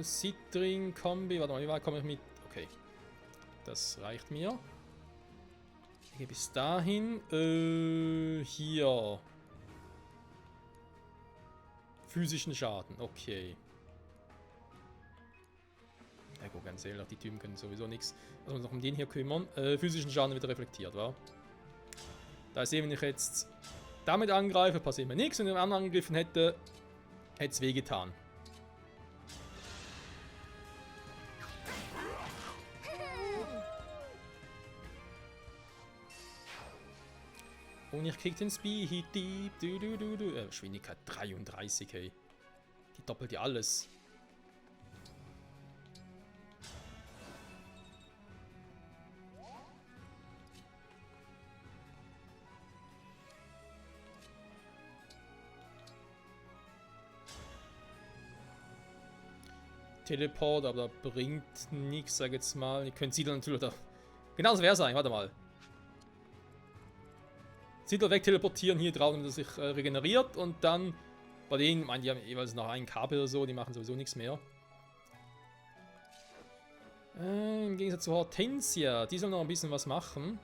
Citring, Kombi. Warte mal, wie weit komme ich mit? Okay. Das reicht mir. Ich gehe bis dahin. Hier. Physischen Schaden. Okay. Ja gut, ganz ehrlich, die Typen können sowieso nichts. Also wir uns noch um den hier kümmern. Physischen Schaden wird reflektiert, wa? Da ist eben, wenn ich jetzt damit angreife, passiert mir nichts. Und wenn ich anderen angegriffen hätte, hätte es wehgetan. Und ich krieg den Speed Deep. Geschwindigkeit 33, hey. Die doppelt ja alles. Teleport, aber da bringt nichts, sag jetzt mal. Ihr könnt Siedler natürlich da. Genau, das wäre sein, warte mal. Siedler wegteleportieren hier drauf, damit er sich regeneriert und dann bei denen, ich meine, die haben jeweils noch einen Kabel oder so, die machen sowieso nichts mehr. Im Gegensatz zu Hortensia. Die soll noch ein bisschen was machen.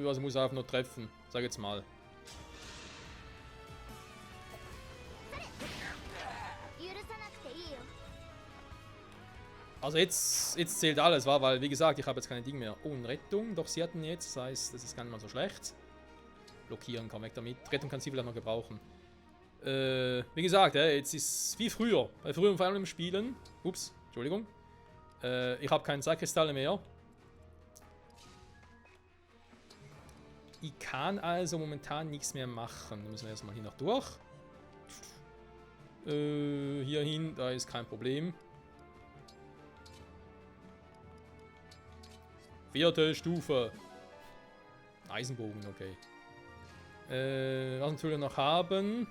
Also muss er einfach nur treffen. Sag jetzt mal. Also jetzt zählt alles, war, weil wie gesagt, ich habe jetzt keine Dinge mehr. Oh, und Rettung, doch sie hatten jetzt, das heißt, das ist gar nicht mal so schlecht. Blockieren, komm weg damit. Rettung kann sie vielleicht noch gebrauchen. Wie gesagt, jetzt ist wie früher. Bei früheren Fire Emblem Spielen. Ups, Entschuldigung. Ich habe keine Zeitkristalle mehr. Ich kann also momentan nichts mehr machen. Da müssen wir erstmal hier noch durch. Hier hin, da ist kein Problem. 4. Stufe. Eisenbogen, okay. Was natürlich noch haben.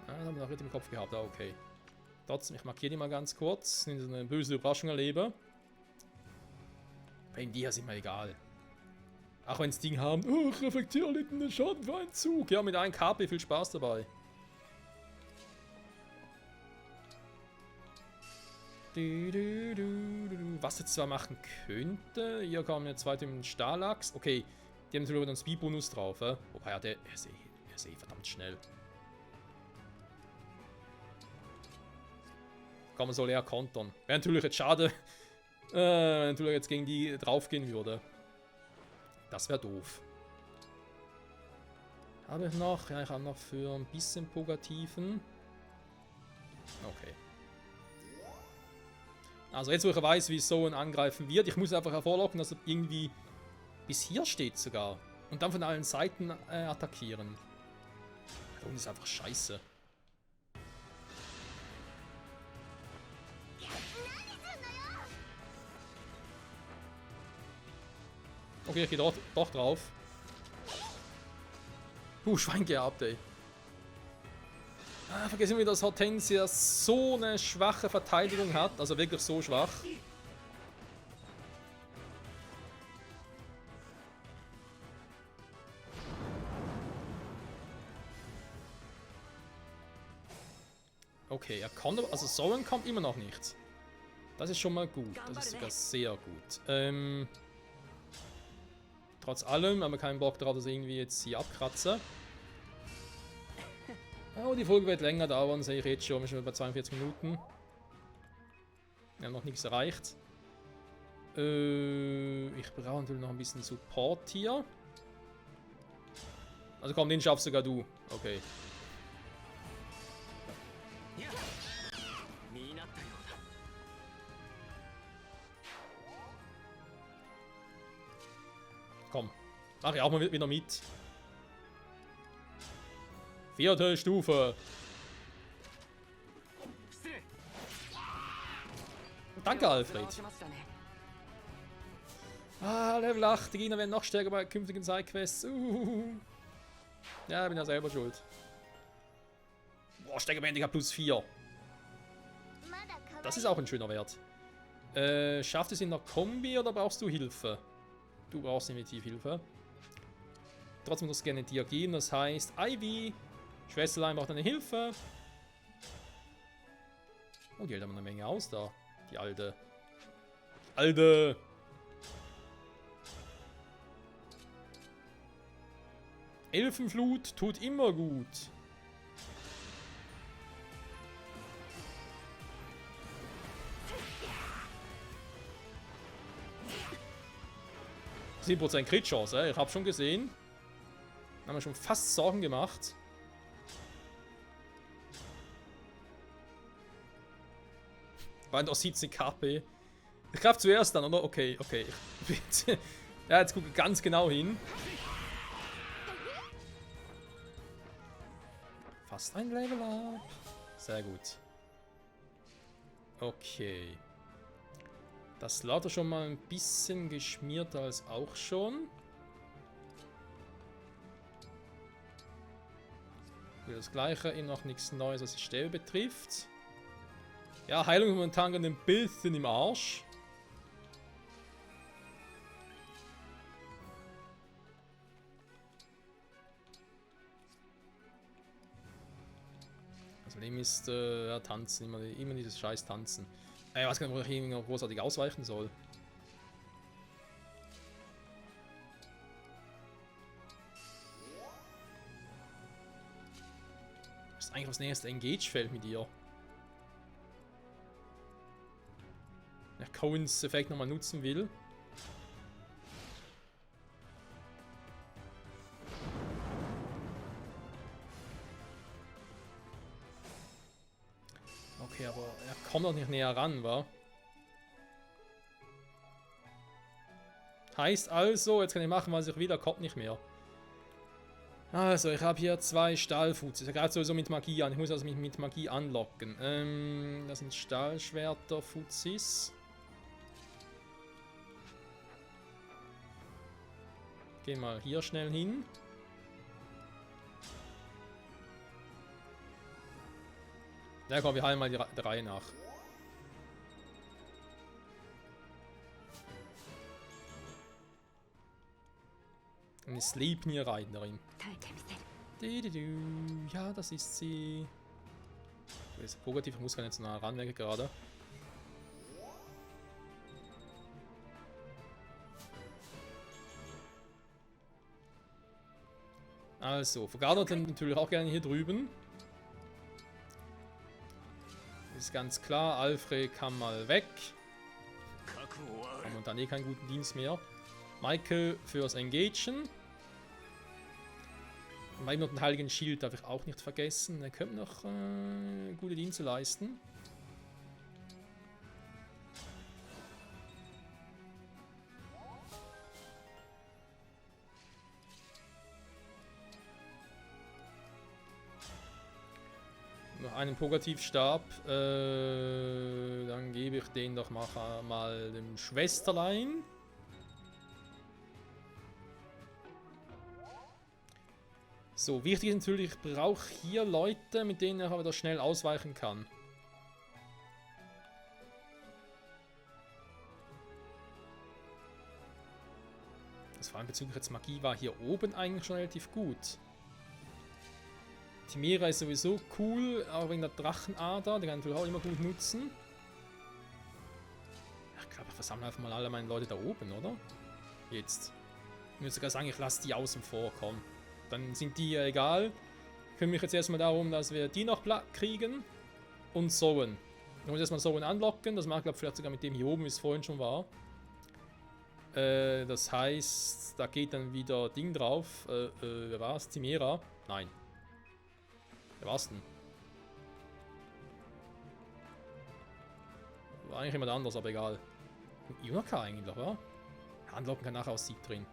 Das haben wir noch richtig im Kopf gehabt, okay. Trotzdem, ich markiere die mal ganz kurz. Wenn ich eine böse Überraschung erlebe. Bei dir ist immer egal. Auch wenn es Ding haben. Oh, ich reflektiere erlittenen Schaden für einen Zug. Ja, mit 1 KP viel Spaß dabei. Was jetzt zwar machen könnte. Hier kommen jetzt weiter mit dem Stahlax. Okay, die haben natürlich einen Speed-Bonus drauf. Wobei ja, er ist verdammt schnell. Kann man so leer kontern. Wäre natürlich jetzt schade, wenn natürlich jetzt gegen die draufgehen würde. Das wäre doof. Habe ich noch? Ja, ich habe noch für ein bisschen Purgativen. Okay. Also jetzt, wo ich weiß, wie Zoan angreifen wird, ich muss einfach hervorlocken, dass er irgendwie bis hier steht sogar. Und dann von allen Seiten attackieren. Und ist einfach scheiße. Okay, ich gehe doch drauf. Schwein gehabt, ey. Vergessen wir, dass Hortensia so eine schwache Verteidigung hat. Also wirklich so schwach. Okay, er kommt, also Zoan kommt immer noch nicht. Das ist schon mal gut. Das ist sogar sehr gut. Trotz allem haben wir keinen Bock darauf, dass ich irgendwie jetzt hier abkratze. Oh, die Folge wird länger dauern, sehe ich jetzt schon. Wir sind schon bei 42 Minuten. Wir haben noch nichts erreicht. Ich brauche natürlich noch ein bisschen Support hier. Also komm, den schaffst sogar du. Okay. Komm, mach ich auch mal wieder mit. 4. Stufe. Danke, Alfred. Level 8. Die Gegner werden noch stärker bei künftigen Sidequests. Ja, bin ja selber schuld. Boah, Stärkebändiger plus 4. Das ist auch ein schöner Wert. Schafft es in der Kombi oder brauchst du Hilfe? Du brauchst definitiv Hilfe. Trotzdem muss gerne dir gehen, das heißt Ivy. Schwesterlein braucht eine Hilfe. Oh, die hält aber eine Menge aus da. Die alte. Alte! Elfenflut tut immer gut. %, Crit-Chance, ich habe schon gesehen. Haben wir schon fast Sorgen gemacht. Waren doch 17 KP. Ich greife zuerst dann, oder? Okay, okay. Ja, jetzt gucke ich ganz genau hin. Fast ein Level up. Sehr gut. Okay. Das lauter schon mal ein bisschen geschmierter als auch schon. Das gleiche, eben noch nichts Neues, was die Stäbe betrifft. Ja, Heilung ist momentan ein bisschen im Arsch. Problem ist, ja, tanzen, immer dieses scheiß Tanzen. Ich weiß gar nicht, wo ich irgendwie großartig ausweichen soll. Das ist eigentlich das nächste Engage-Feld mit ihr. Wenn ich Coens Effekt nochmal nutzen will. Okay, aber er kommt doch nicht näher ran, wa? Heißt also, jetzt kann ich machen, was ich will, er kommt nicht mehr. Also, ich habe hier 2 Stahlfuzis. Er greift sowieso mit Magie an. Ich muss also mit Magie anlocken. Das sind Stahlschwerter, Fuzis. Geh mal hier schnell hin. Ja komm, wir heilen mal die Reihe nach. Eine Sleipnir-Reiterin. Ja, das ist sie. Das ist positiv, ich muss gar nicht so nah ran, merke gerade. Also, Vergarder sind natürlich auch gerne hier drüben. Ist ganz klar, Alfred kann mal weg. Haben wir dann eh keinen guten Dienst mehr. Michael fürs Engagen. Und noch den Heiligen Schild darf ich auch nicht vergessen. Er könnte noch gute Dienste leisten. Noch einen Purgativstab. Dann gebe ich den doch mal dem Schwesterlein. So, wichtig ist natürlich, ich brauche hier Leute, mit denen ich aber da schnell ausweichen kann. Das vor allem bezüglich jetzt Magie war hier oben eigentlich schon relativ gut. Timera ist sowieso cool, auch wegen der Drachenader, die kann ich natürlich auch immer gut nutzen. Ich glaube, ich versammle einfach mal alle meine Leute da oben, oder? Jetzt. Ich würde sogar sagen, ich lasse die außen vor, komm. Dann sind die ja egal. Ich kümmere mich jetzt erstmal darum, dass wir die noch kriegen. Und Sowen. Ich muss erstmal Sowen anlocken. Das mache ich, glaube ich, vielleicht sogar mit dem hier oben, wie es vorhin schon war. Das heißt, da geht dann wieder Ding drauf. Wer war es? Timera? Nein. Wer war's denn? War eigentlich jemand anders, aber egal. Junaka eigentlich, oder? Anlocken kann nachher aus Sieg drin.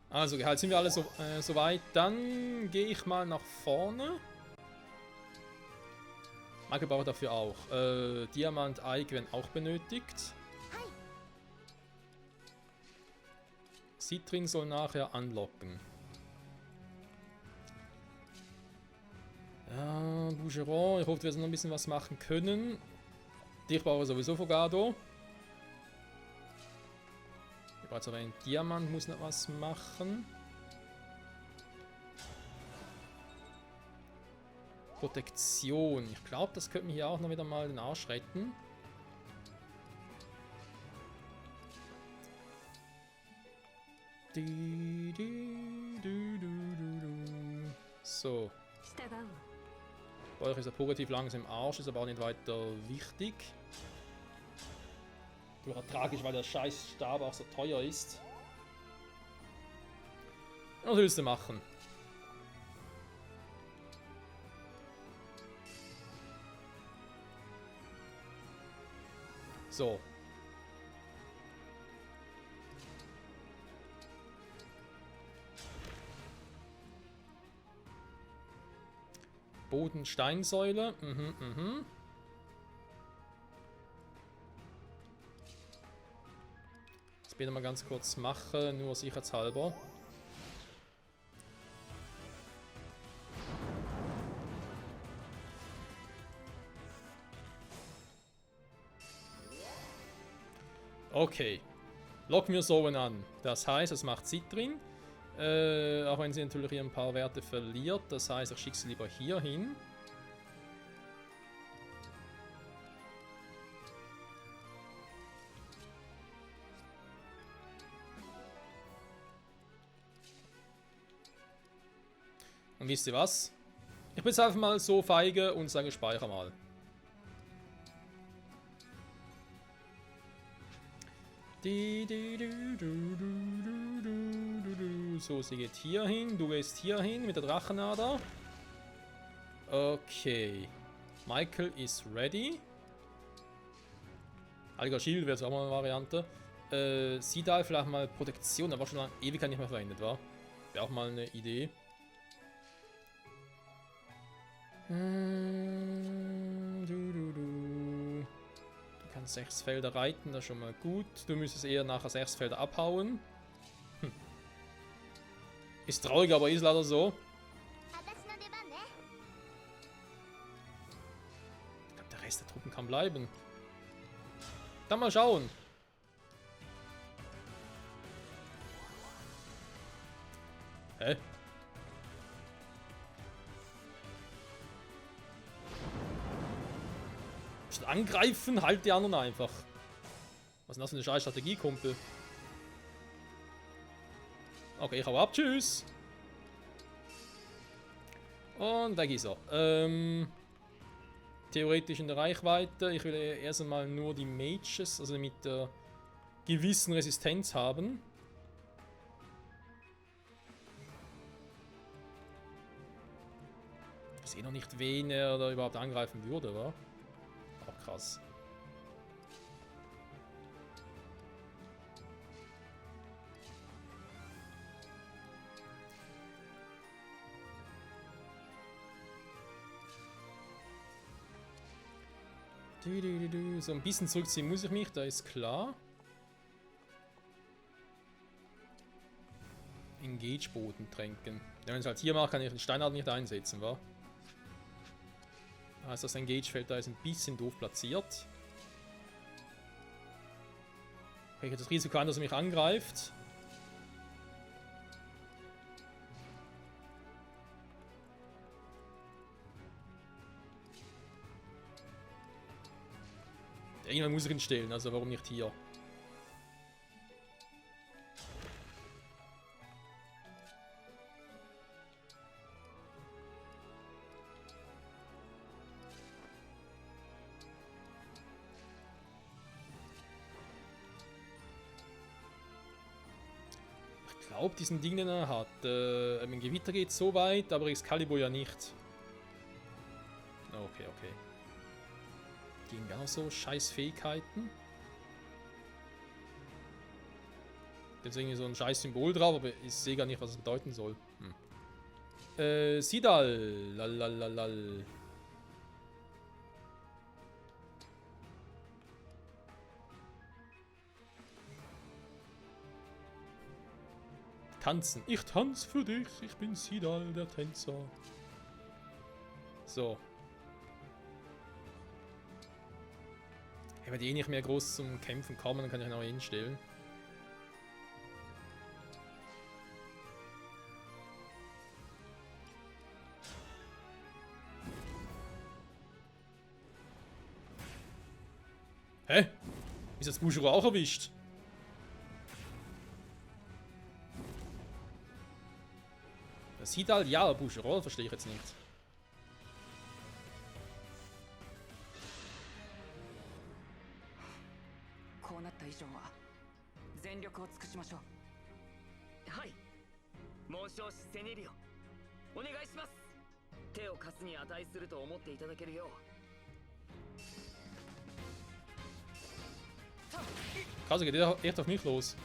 Also, halt sind wir alle so weit. Dann gehe ich mal nach vorne. Michael braucht dafür auch. Diamant, Eik werden auch benötigt. Citrin soll nachher anlocken. Ja, Bougeron, ich hoffe, wir noch ein bisschen was machen können. Dich brauche ich sowieso Fogado. Also ein Diamant muss noch was machen. Protektion. Ich glaube, das könnte mir hier auch noch wieder mal den Arsch retten. So. Bei euch ist er positiv langsam im Arsch, ist aber auch nicht weiter wichtig. Durchaus tragisch, weil der scheiß Stab auch so teuer ist. Was willst du machen? So. Boden, Steinsäule. Das will ich mal ganz kurz machen, nur sicherheitshalber. Okay. Locken wir Sowen an. Das heißt, es macht Citrin. Auch wenn sie natürlich hier ein paar Werte verliert. Das heißt, ich schicke sie lieber hier hin. Und wisst ihr was? Ich bin jetzt einfach mal so feige und sage, speicher mal. So, sie geht hier hin, du gehst hier hin mit der Drachenader. Okay. Michael is ready. Heiliger Schild wäre jetzt auch mal eine Variante. Sidal vielleicht mal Protektion, da war schon lange ewig nicht mehr verwendet, war. Wäre auch mal eine Idee. Du kannst 6 Felder reiten, das ist schon mal gut. Du müsstest eher nachher 6 Felder abhauen. Ist traurig, aber ist leider so. Ich glaube, der Rest der Truppen kann bleiben. Dann mal schauen. Hä? Statt angreifen, halt die anderen einfach. Was ist denn das für eine scheiß Strategie, Kumpel? Okay, ich hau ab. Tschüss. Und da ist er. Theoretisch in der Reichweite. Ich will erst einmal nur die Mages, also mit der gewissen Resistenz haben. Ich sehe noch nicht, wen er da überhaupt angreifen würde, wa? Auch krass. So ein bisschen zurückziehen muss ich mich, da ist klar. Engage-Boden tränken. Wenn ich es halt hier mache, kann ich den Steinart nicht einsetzen, wa? Also das Engage-Feld da ist ein bisschen doof platziert. Ich habe das Risiko an, dass er mich angreift. Irgendwann muss ich ihn stehlen, also warum nicht hier? Ich glaube, diesen Ding, den er hat. Mein Gewitter geht so weit, aber Excalibur ja nicht. Okay, okay. Gegen gar so scheiß Fähigkeiten. Jetzt irgendwie so ein scheiß Symbol drauf, aber ich sehe gar nicht, was es bedeuten soll. Sidal. Lalalal. Tanzen. Ich tanze für dich. Ich bin Sidal, der Tänzer. So. Ich werde eh nicht mehr groß zum Kämpfen kommen, dann kann ich ihn auch hinstellen. Hä? Ist das Bushiro auch erwischt? Das sieht halt, ja, Bushiro, verstehe ich jetzt nicht. Krass, geht echt auf mich los.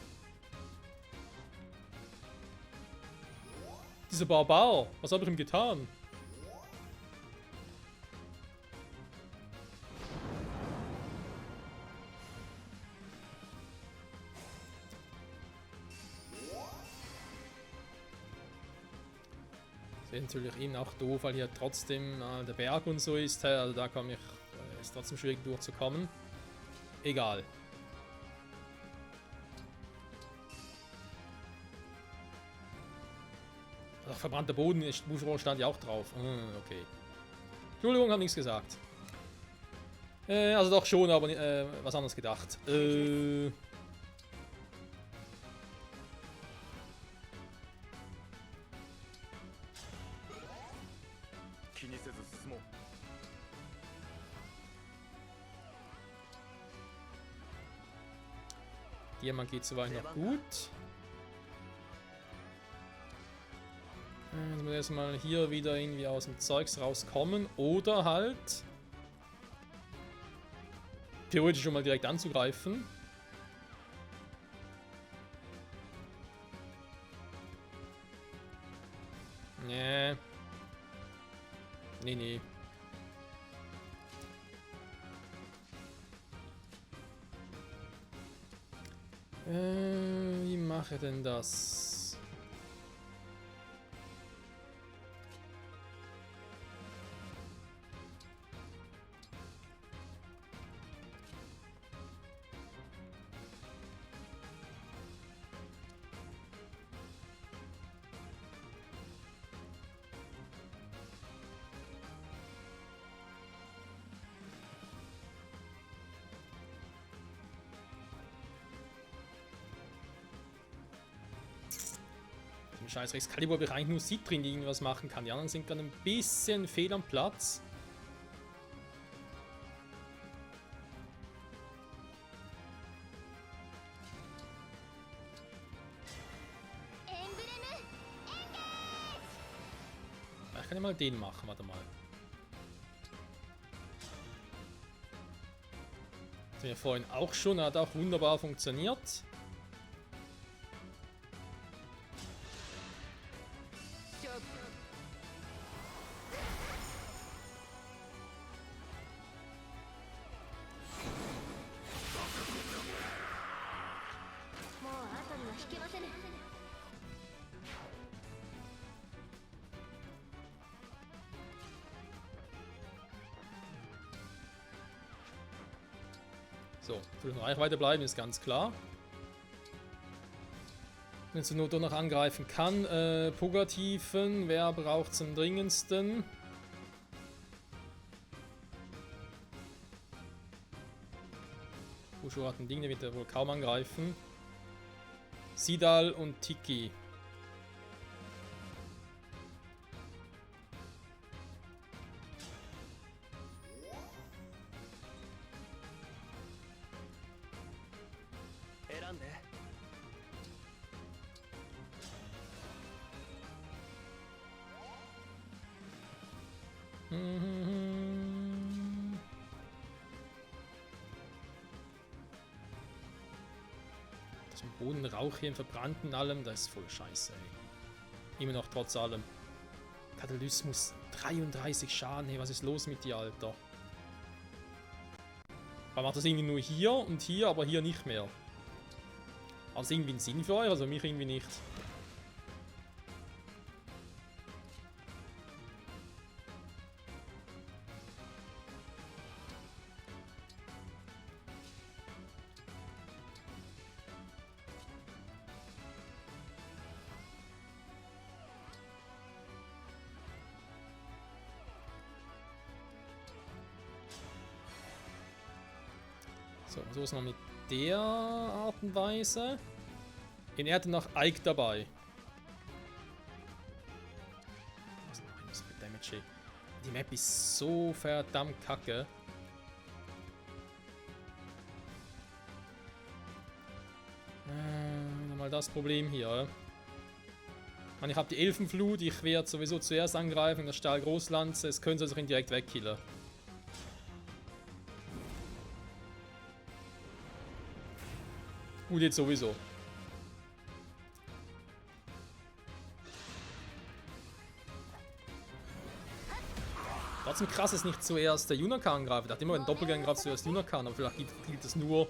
Dieser Barbar, was habe ich ihm getan? Das ist natürlich ihn auch doof, weil hier trotzdem der Berg und so ist. Also da ist trotzdem schwierig durchzukommen. Egal. Ach, verbrannter Boden, stand ja auch drauf. Okay. Entschuldigung, hab nichts gesagt. Also doch schon, aber was anderes gedacht. Diamant geht soweit noch gut. Jetzt muss ich erstmal hier wieder irgendwie aus dem Zeugs rauskommen. Oder halt theoretisch schon mal direkt anzugreifen. Nee. Nee. Wie mache ich denn das? Im scheiß Excalibur habe ich eigentlich nur Sieg drin, die irgendwas machen kann. Die anderen sind gerade ein bisschen fehl am Platz. Ich kann ja mal den machen, warte mal. Das haben wir vorhin auch schon, hat auch wunderbar funktioniert. So, für die Reichweite bleiben ist ganz klar. Wenn es nur noch angreifen kann. Puggertiefen, wer braucht es am dringendsten? Busho hat ein Ding, der wird er wohl kaum angreifen. Sidal und Tiki. Das im Boden Rauch hier im Verbrannten allem, das ist voll scheiße, ey. Immer noch trotz allem. Katalysmus 33 Schaden, hey, was ist los mit dir, Alter? Aber macht das irgendwie nur hier und hier, aber hier nicht mehr. Also irgendwie einen Sinn für euch, also mich irgendwie nicht. So ist noch mit der Art und Weise. Er hatte noch Ike dabei. Was noch so viel Damage? Die Map ist so verdammt kacke. Nochmal das Problem hier. Ich habe die Elfenflut, ich werde sowieso zuerst angreifen, das Stahl Großlanze, es können sie sich indirekt wegkillen. Gut, jetzt sowieso. Trotzdem krass, dass nicht zuerst der Yunaka angreift. Er hat immer einen Doppelgang gerade zuerst Yunaka, aber vielleicht gilt das nur,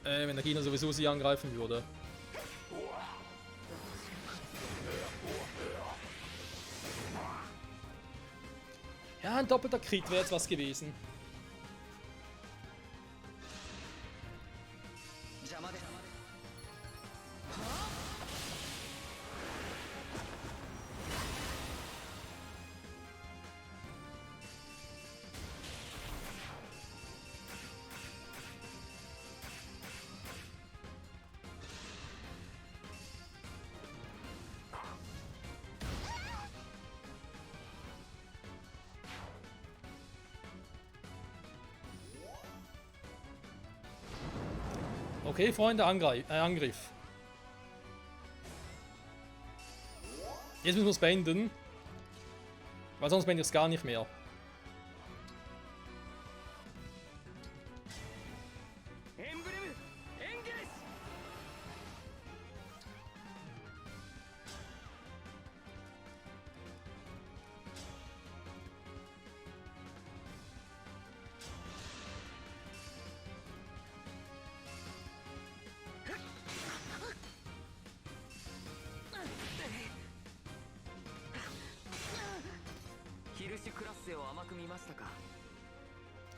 wenn der Gegner sowieso sie angreifen würde. Ja, ein doppelter Crit wäre jetzt was gewesen. Okay, Freunde, Angriff. Jetzt müssen wir es beenden. Weil sonst beende ich es gar nicht mehr.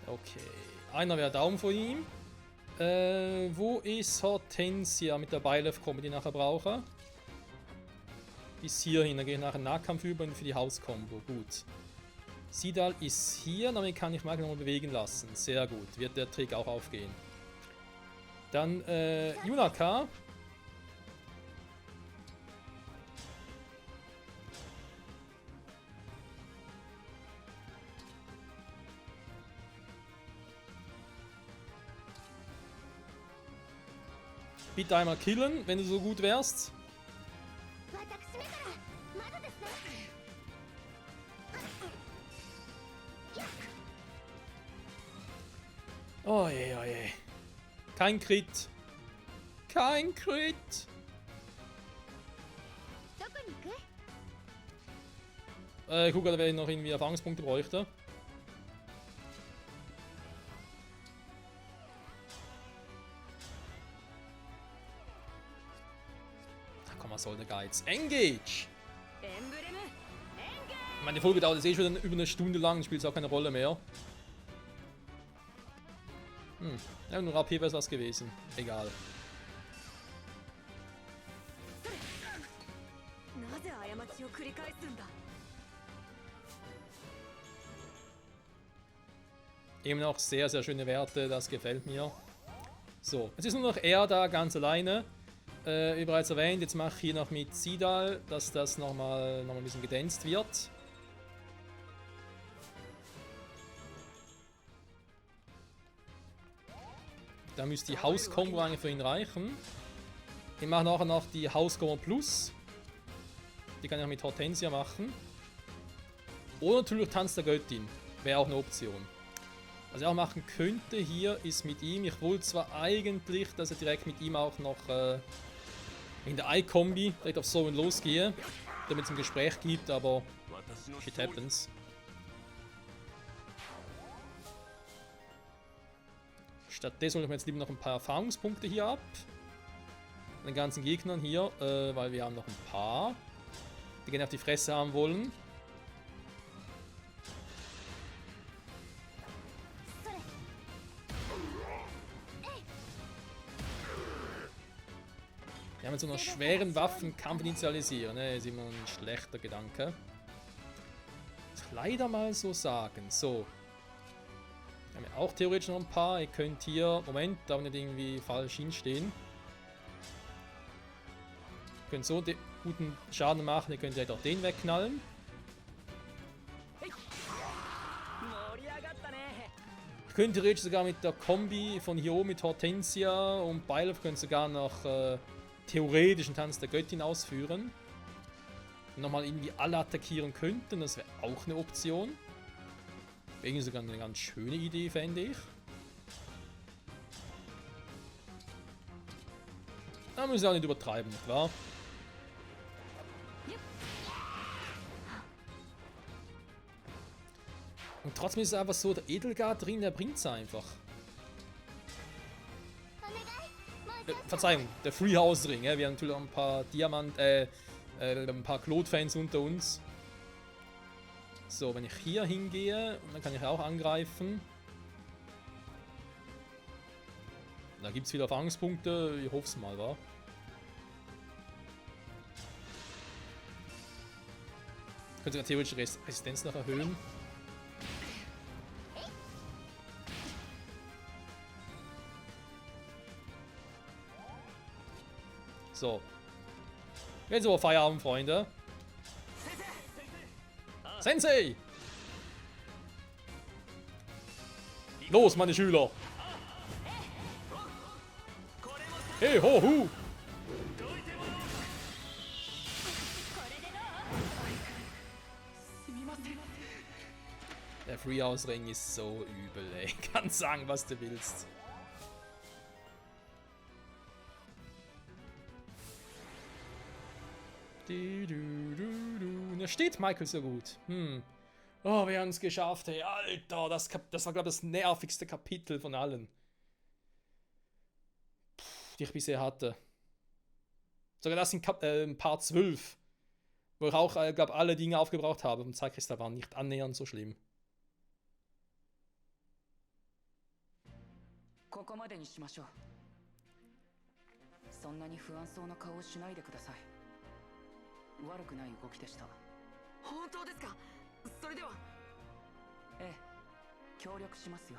Okay, einer wäre Daumen von ihm. Wo ist Hortensia mit der Beilauf-Kombi, die ich nachher brauche? Bis hierhin, dann gehe ich nachher Nahkampf über und für die Hauskombo. Gut. Sidal ist hier, damit kann ich Magna nochmal bewegen lassen. Sehr gut, wird der Trick auch aufgehen. Dann Yunaka. Bitte einmal killen, wenn du so gut wärst. Oh je, oh je. Kein Crit. Kein Crit. Guck, da wäre ich noch irgendwie Erfahrungspunkte bräuchte. Was soll der Geiz? Engage! Meine Folge dauert jetzt eh schon über eine Stunde lang, spielt es auch keine Rolle mehr. Ja, nur AP wäre es was gewesen. Egal. Eben noch sehr, sehr schöne Werte, das gefällt mir. So, jetzt ist nur noch er da ganz alleine. Wie bereits erwähnt, jetzt mache ich hier noch mit Sidal, dass das nochmal ein bisschen gedänzt wird. Da müsste die Hauskombo eigentlich für ihn reichen. Ich mache nachher noch die Hauskombo Plus. Die kann ich auch mit Hortensia machen. Oder natürlich Tanz der Göttin. Wäre auch eine Option. Was ich auch machen könnte hier ist mit ihm. Ich wollte zwar eigentlich, dass ich direkt mit ihm auch noch in der I-Kombi direkt auf so losgehe, damit es ein Gespräch gibt, aber shit happens. Stattdessen hole ich mir jetzt lieber noch ein paar Erfahrungspunkte hier ab. Den ganzen Gegnern hier, weil wir haben noch ein paar, die gerne auf die Fresse haben wollen. Ja, mit so einer schweren Waffen Kampf initialisieren, ne, ist immer ein schlechter Gedanke. Das leider mal so sagen. So. Wir haben ja auch theoretisch noch ein paar. Ihr könnt hier, Moment, da nicht irgendwie falsch hinstehen. Ihr könnt so guten Schaden machen, ihr könnt direkt auch den wegknallen. Ihr könnt theoretisch sogar mit der Kombi von hier oben mit Hortensia und Beilauf könnt sogar noch theoretischen Tanz der Göttin ausführen. Und nochmal irgendwie alle attackieren könnten, das wäre auch eine Option. Wäre sogar eine ganz schöne Idee, fände ich. Da müssen wir auch nicht übertreiben, nicht wahr? Und trotzdem ist es einfach so, der Edelgard drin, der bringt es einfach. Verzeihung, der Freehouse-Ring. Ja? Wir haben natürlich auch ein paar ein paar Claude-Fans unter uns. So, wenn ich hier hingehe, dann kann ich auch angreifen. Da gibt es wieder Erfahrungspunkte, ich hoffe es mal, wa? Ich könnte sogar theoretisch Resistenz noch erhöhen. So. Jetzt aber Feierabend, Freunde. Sensei! Los, meine Schüler! Hey, ho, hu! Der Freehouse-Ring ist so übel, ey. Kannst sagen, was du willst. Und da steht Michael so gut. Oh, wir haben es geschafft, hey. Alter, das war, glaube ich, das nervigste Kapitel von allen. Die ich bisher hatte. Sogar das in Part 12. Wo ich auch, glaube alle Dinge aufgebraucht habe. Und Zeitkristall waren nicht annähernd so schlimm. ここまでにしましょう。そんなに不安そうな顔をしないでください。悪くない動きでした。本当ですか？それでは。ええ、協力しますよ。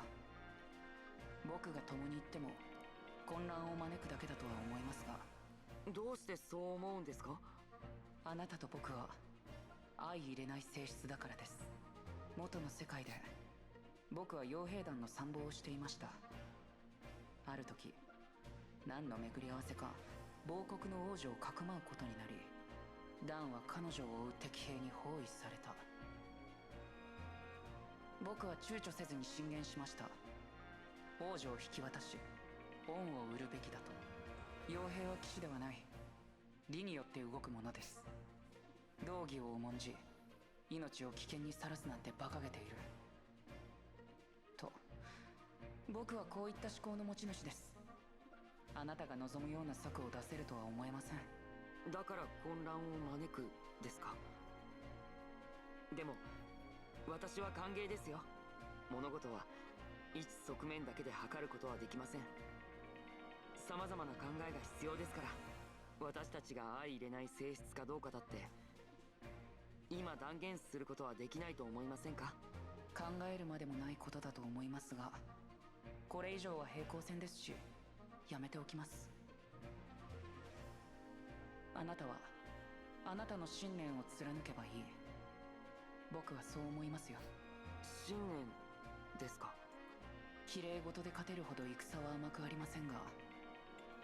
僕が共に行っても混乱を招くだけだとは思いますが。どうしてそう思うんですか？あなたと僕は相入れない性質だからです。元の世界で僕は傭兵団の参謀をしていました。ある時、何の巡り合わせか亡国の王女をかくまうことになり、ダンは彼女を追う敵兵に包囲された。僕は躊躇せずに進言しました。王女を引き渡し、恩を売るべきだと。傭兵は騎士ではない。理によって動くものです。道義を重んじ、命を危険にさらすなんて馬鹿げている。と、僕はこういった思考の持ち主です。あなたが望むような策を出せるとは思えません。だから混乱を招くですか。でも私は歓迎ですよ。物事は一側面だけで測ることはできません。様々な考えが必要ですから。私たちが相入れない性質かどうかだって今断言することはできないと思いませんか。考えるまでもないことだと思いますが、これ以上は平行線ですし、やめておきます。あなたはあなたの信念を貫けばいい。僕はそう思いますよ。信念ですか。綺麗事で勝てるほど戦は甘くありませんが、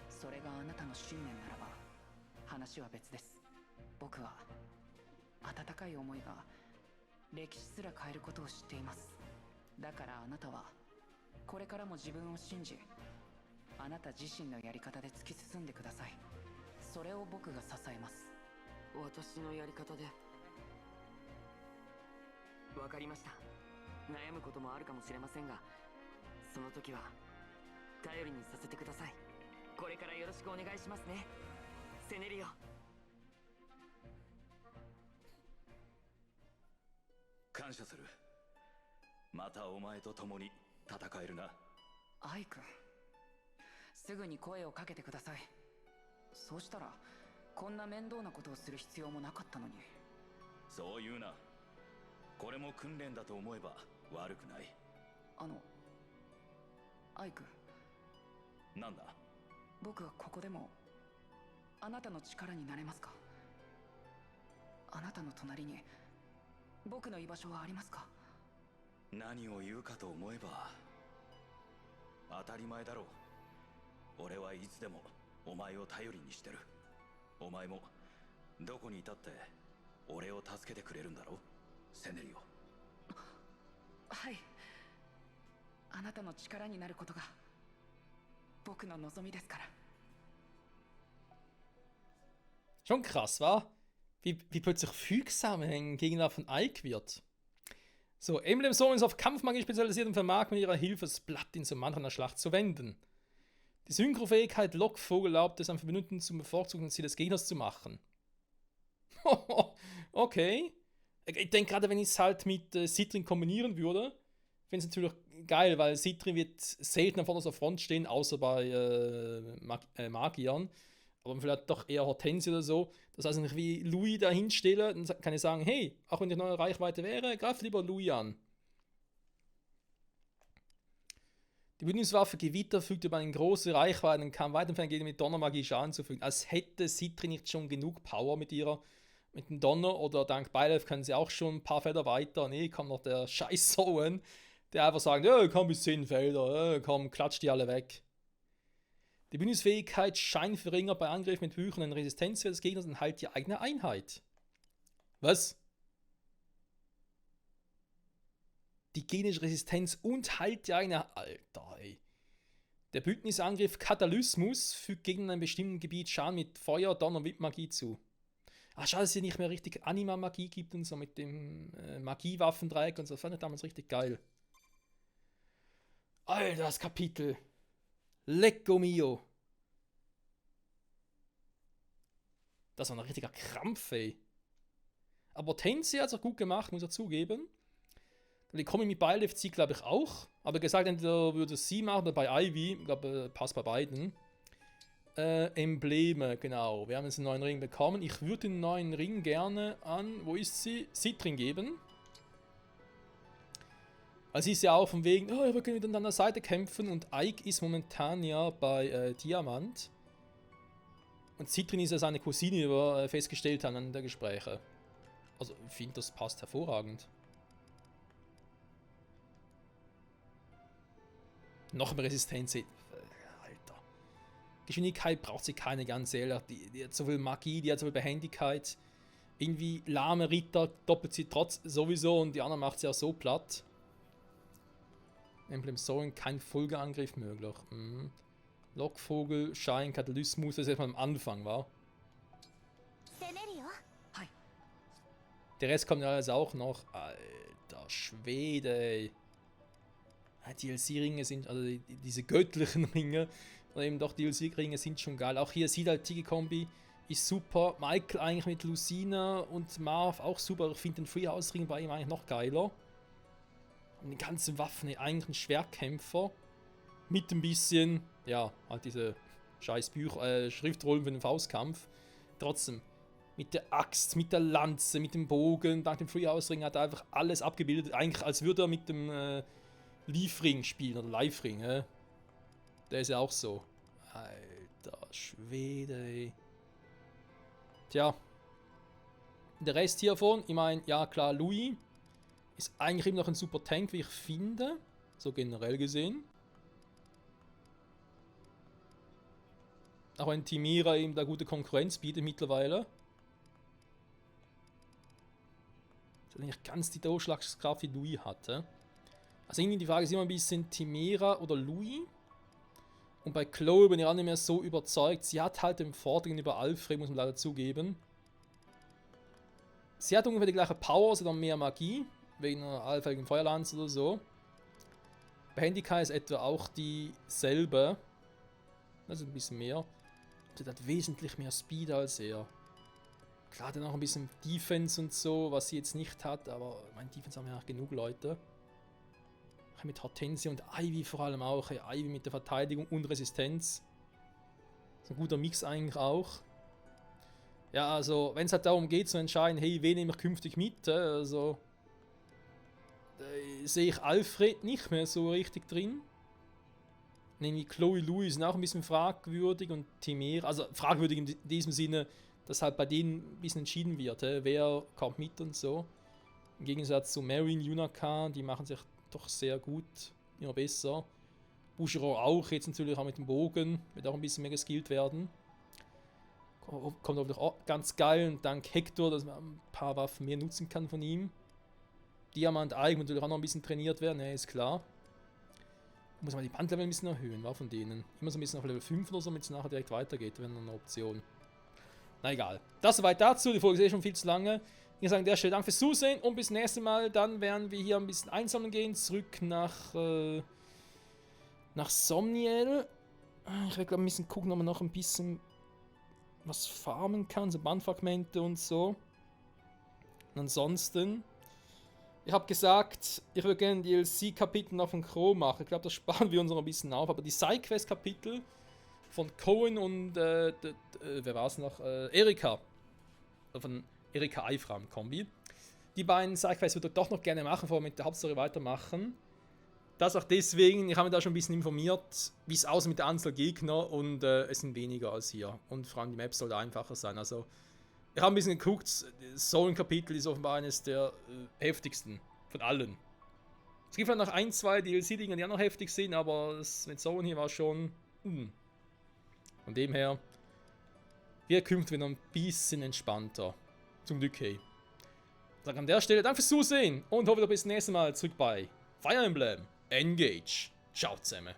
それがあなたの信念ならば話は別です。僕は温かい思いが歴史すら変えることを知っています。だからあなたはこれからも自分を信じ、あなた自身のやり方で突き進んでください。それを僕が支えます。私のやり方で。わかりました。悩むこともあるかもしれませんが、その時は頼りにさせてください。これからよろしくお願いしますね、セネリオ。感謝する。またお前と共に戦えるな。アイ君、すぐに声をかけてください。そうしたらこんな面倒なことをする必要もなかったのに。そう言うな。これも訓練だと思えば悪くない。アイ君。なんだ。僕はここでもあなたの力になれますか。あなたの隣に僕の居場所はありますか。何を言うかと思えば当たり前だろう。俺はいつでもお前を頼りにしてる。お前もどこにいたって俺を助けてくれるんだろう、セネリオ。はい、あなたの力になることが僕の望みですから。Schon krass, wa? Wie plötzlich fügsam ein Gegner von Ike wird. So, Emblem Soul ist auf Kampfmagie spezialisiert und vermag mit ihrer Hilfe das Blatt in so mancher Schlacht zu wenden. Die Synchrofähigkeit Lockvogel erlaubt es, einen Verbündeten zum bevorzugten Ziel des Gegners zu machen. Okay. Ich denke gerade, wenn ich es halt mit Citrin kombinieren würde, finde ich es natürlich geil, weil Citrin wird selten an vorderster Front stehen, außer bei Magiern. Aber vielleicht doch eher Hortensia oder so. Das heißt, wenn ich wie Louis da hinstelle, dann kann ich sagen, hey, auch wenn die neue Reichweite wäre, greif lieber Louis an. Die Bündniswaffe Gewitter fügt über eine große Reichweite und kann weit entfernt mit Donnermagie Schaden zufügen. Als hätte Citrin nicht schon genug Power mit dem Donner, oder dank Byleth können sie auch schon ein paar Felder weiter. Nee, kommt noch der scheiß Sowen, der einfach sagt, ja, komm bis 10 Felder, komm, klatscht die alle weg. Die Bündnisfähigkeit scheint verringert bei Angriffen mit höheren Resistenzwert des Gegners und heilt die eigene Einheit. Was? Die gegnerische Resistenz und heilt die eigene... Alter, ey. Der Bündnisangriff Katalysmus fügt gegen ein bestimmtes Gebiet Schaden mit Feuer, Donner und Windmagie zu. Ach, schade, dass es hier nicht mehr richtig Anima-Magie gibt und so mit dem Magiewaffendreieck und so. Das fand ich damals richtig geil. Alter, das Kapitel. Lecco mio. Das war ein richtiger Krampf, ey. Aber Tensei hat es auch gut gemacht, muss er zugeben. Die Kombi mit Beilift sie, glaube ich, auch. Aber gesagt, entweder würde sie machen oder bei Ivy. Ich glaube, passt bei beiden. Embleme, genau. Wir haben jetzt einen neuen Ring bekommen. Ich würde den neuen Ring gerne an, wo ist sie? Citrin geben. Also sie ist ja auch von wegen, oh, wir können wieder an der Seite kämpfen. Und Ike ist momentan ja bei Diamant. Und Citrin ist ja seine Cousine, wie wir festgestellt haben an der Gespräche. Also ich finde, das passt hervorragend. Noch mehr Resistenz. Alter. Geschwindigkeit braucht sie keine, ganz ehrlich. Die hat so viel Magie, die hat so viel Behendigkeit. Irgendwie lahme Ritter doppelt sie trotz sowieso und die anderen macht sie auch so platt. Emblem Soren, kein Folgeangriff möglich. Lockvogel, Schein, Katalysmus, das erstmal am Anfang war. Der Rest kommt ja jetzt auch noch. Alter Schwede, ey. DLC-Ringe sind, also diese göttlichen Ringe, oder eben doch DLC-Ringe sind schon geil. Auch hier sieht halt Tigi-Kombi, ist super. Michael eigentlich mit Lucina und Marv auch super. Ich finde den Freehouse-Ring bei ihm eigentlich noch geiler. Und die ganzen Waffen, eigentlich ein Schwertkämpfer. Mit ein bisschen, ja, halt diese scheiß Schriftrollen für den Faustkampf. Trotzdem, mit der Axt, mit der Lanze, mit dem Bogen, dank dem Freehouse-Ring hat er einfach alles abgebildet. Eigentlich als würde er mit dem Leaf-Ring spielen oder Live-Ring, der ist ja auch so. Alter Schwede, ey. Tja. Der Rest hiervon, ich meine, ja klar, Louis ist eigentlich immer noch ein super Tank, wie ich finde. So generell gesehen. Auch wenn Timira ihm da gute Konkurrenz bietet mittlerweile. Das ist eigentlich ganz die Durchschlagskraft, wie Louis hatte. Also irgendwie die Frage ist immer ein bisschen Timira oder Louis. Und bei Chloe bin ich auch nicht mehr so überzeugt. Sie hat halt den Vorteil gegenüber Alfred, muss man leider zugeben. Sie hat ungefähr die gleiche Power, sie hat mehr Magie. Wegen einer allfälligen Feuerlanze oder so. Behendigkeit ist etwa auch dieselbe. Also ein bisschen mehr. Sie hat wesentlich mehr Speed als er. Klar, dann auch ein bisschen Defense und so, was sie jetzt nicht hat. Aber mein Defense haben ja auch genug Leute. Mit Hortensia und Ivy vor allem auch. Hey, Ivy mit der Verteidigung und Resistenz. Das ist ein guter Mix eigentlich auch. Ja, also, wenn es halt darum geht zu entscheiden, hey, wen nehme ich künftig mit, also sehe ich Alfred nicht mehr so richtig drin. Nämlich Chloe Louis ist auch ein bisschen fragwürdig und Timera, also fragwürdig in diesem Sinne, dass halt bei denen ein bisschen entschieden wird, wer kommt mit und so. Im Gegensatz zu Marin, Yunaka, die machen sich doch sehr gut, immer besser. Bushiro auch, jetzt natürlich auch mit dem Bogen, wird auch ein bisschen mehr geskillt werden. Kommt auch ganz geil und dank Hector, dass man ein paar Waffen mehr nutzen kann von ihm. Diamant Ike natürlich auch noch ein bisschen trainiert werden, ja, ist klar. Muss man die Bandlevel ein bisschen erhöhen, war von denen. Immer so ein bisschen auf Level 5 oder so, damit es nachher direkt weitergeht, wenn eine Option. Na egal. Das soweit dazu, die Folge ist eh schon viel zu lange. Ich sage an der Stelle Dank fürs Zusehen und bis nächste Mal. Dann werden wir hier ein bisschen einsammeln gehen, zurück nach Somniel. Ich werde glaube ein bisschen gucken, ob man noch ein bisschen was farmen kann, so Bandfragmente und so. Und ansonsten, ich habe gesagt, ich würde gerne DLC-Kapitel noch von Crow machen. Ich glaube, das sparen wir uns noch ein bisschen auf. Aber die Sidequest-Kapitel von Cohen und wer war es noch? Erika. Von Erika Eifram Kombi. Die beiden Sidequests würde ich doch noch gerne machen, bevor wir mit der Hauptstory weitermachen. Das auch deswegen, ich habe mich da schon ein bisschen informiert, wie es aussieht mit der Anzahl Gegner und es sind weniger als hier. Und vor allem die Map soll da einfacher sein. Also, ich habe ein bisschen geguckt, das Soul-Kapitel ist offenbar eines der heftigsten von allen. Es gibt halt noch ein, zwei DLC-Dinger, die auch noch heftig sind, aber das mit Soul hier war schon Von dem her, wir künftig wieder ein bisschen entspannter. Zum Glück, hey. Ich sage an der Stelle danke fürs Zusehen und hoffe, bis zum nächsten Mal zurück bei Fire Emblem Engage. Ciao zusammen.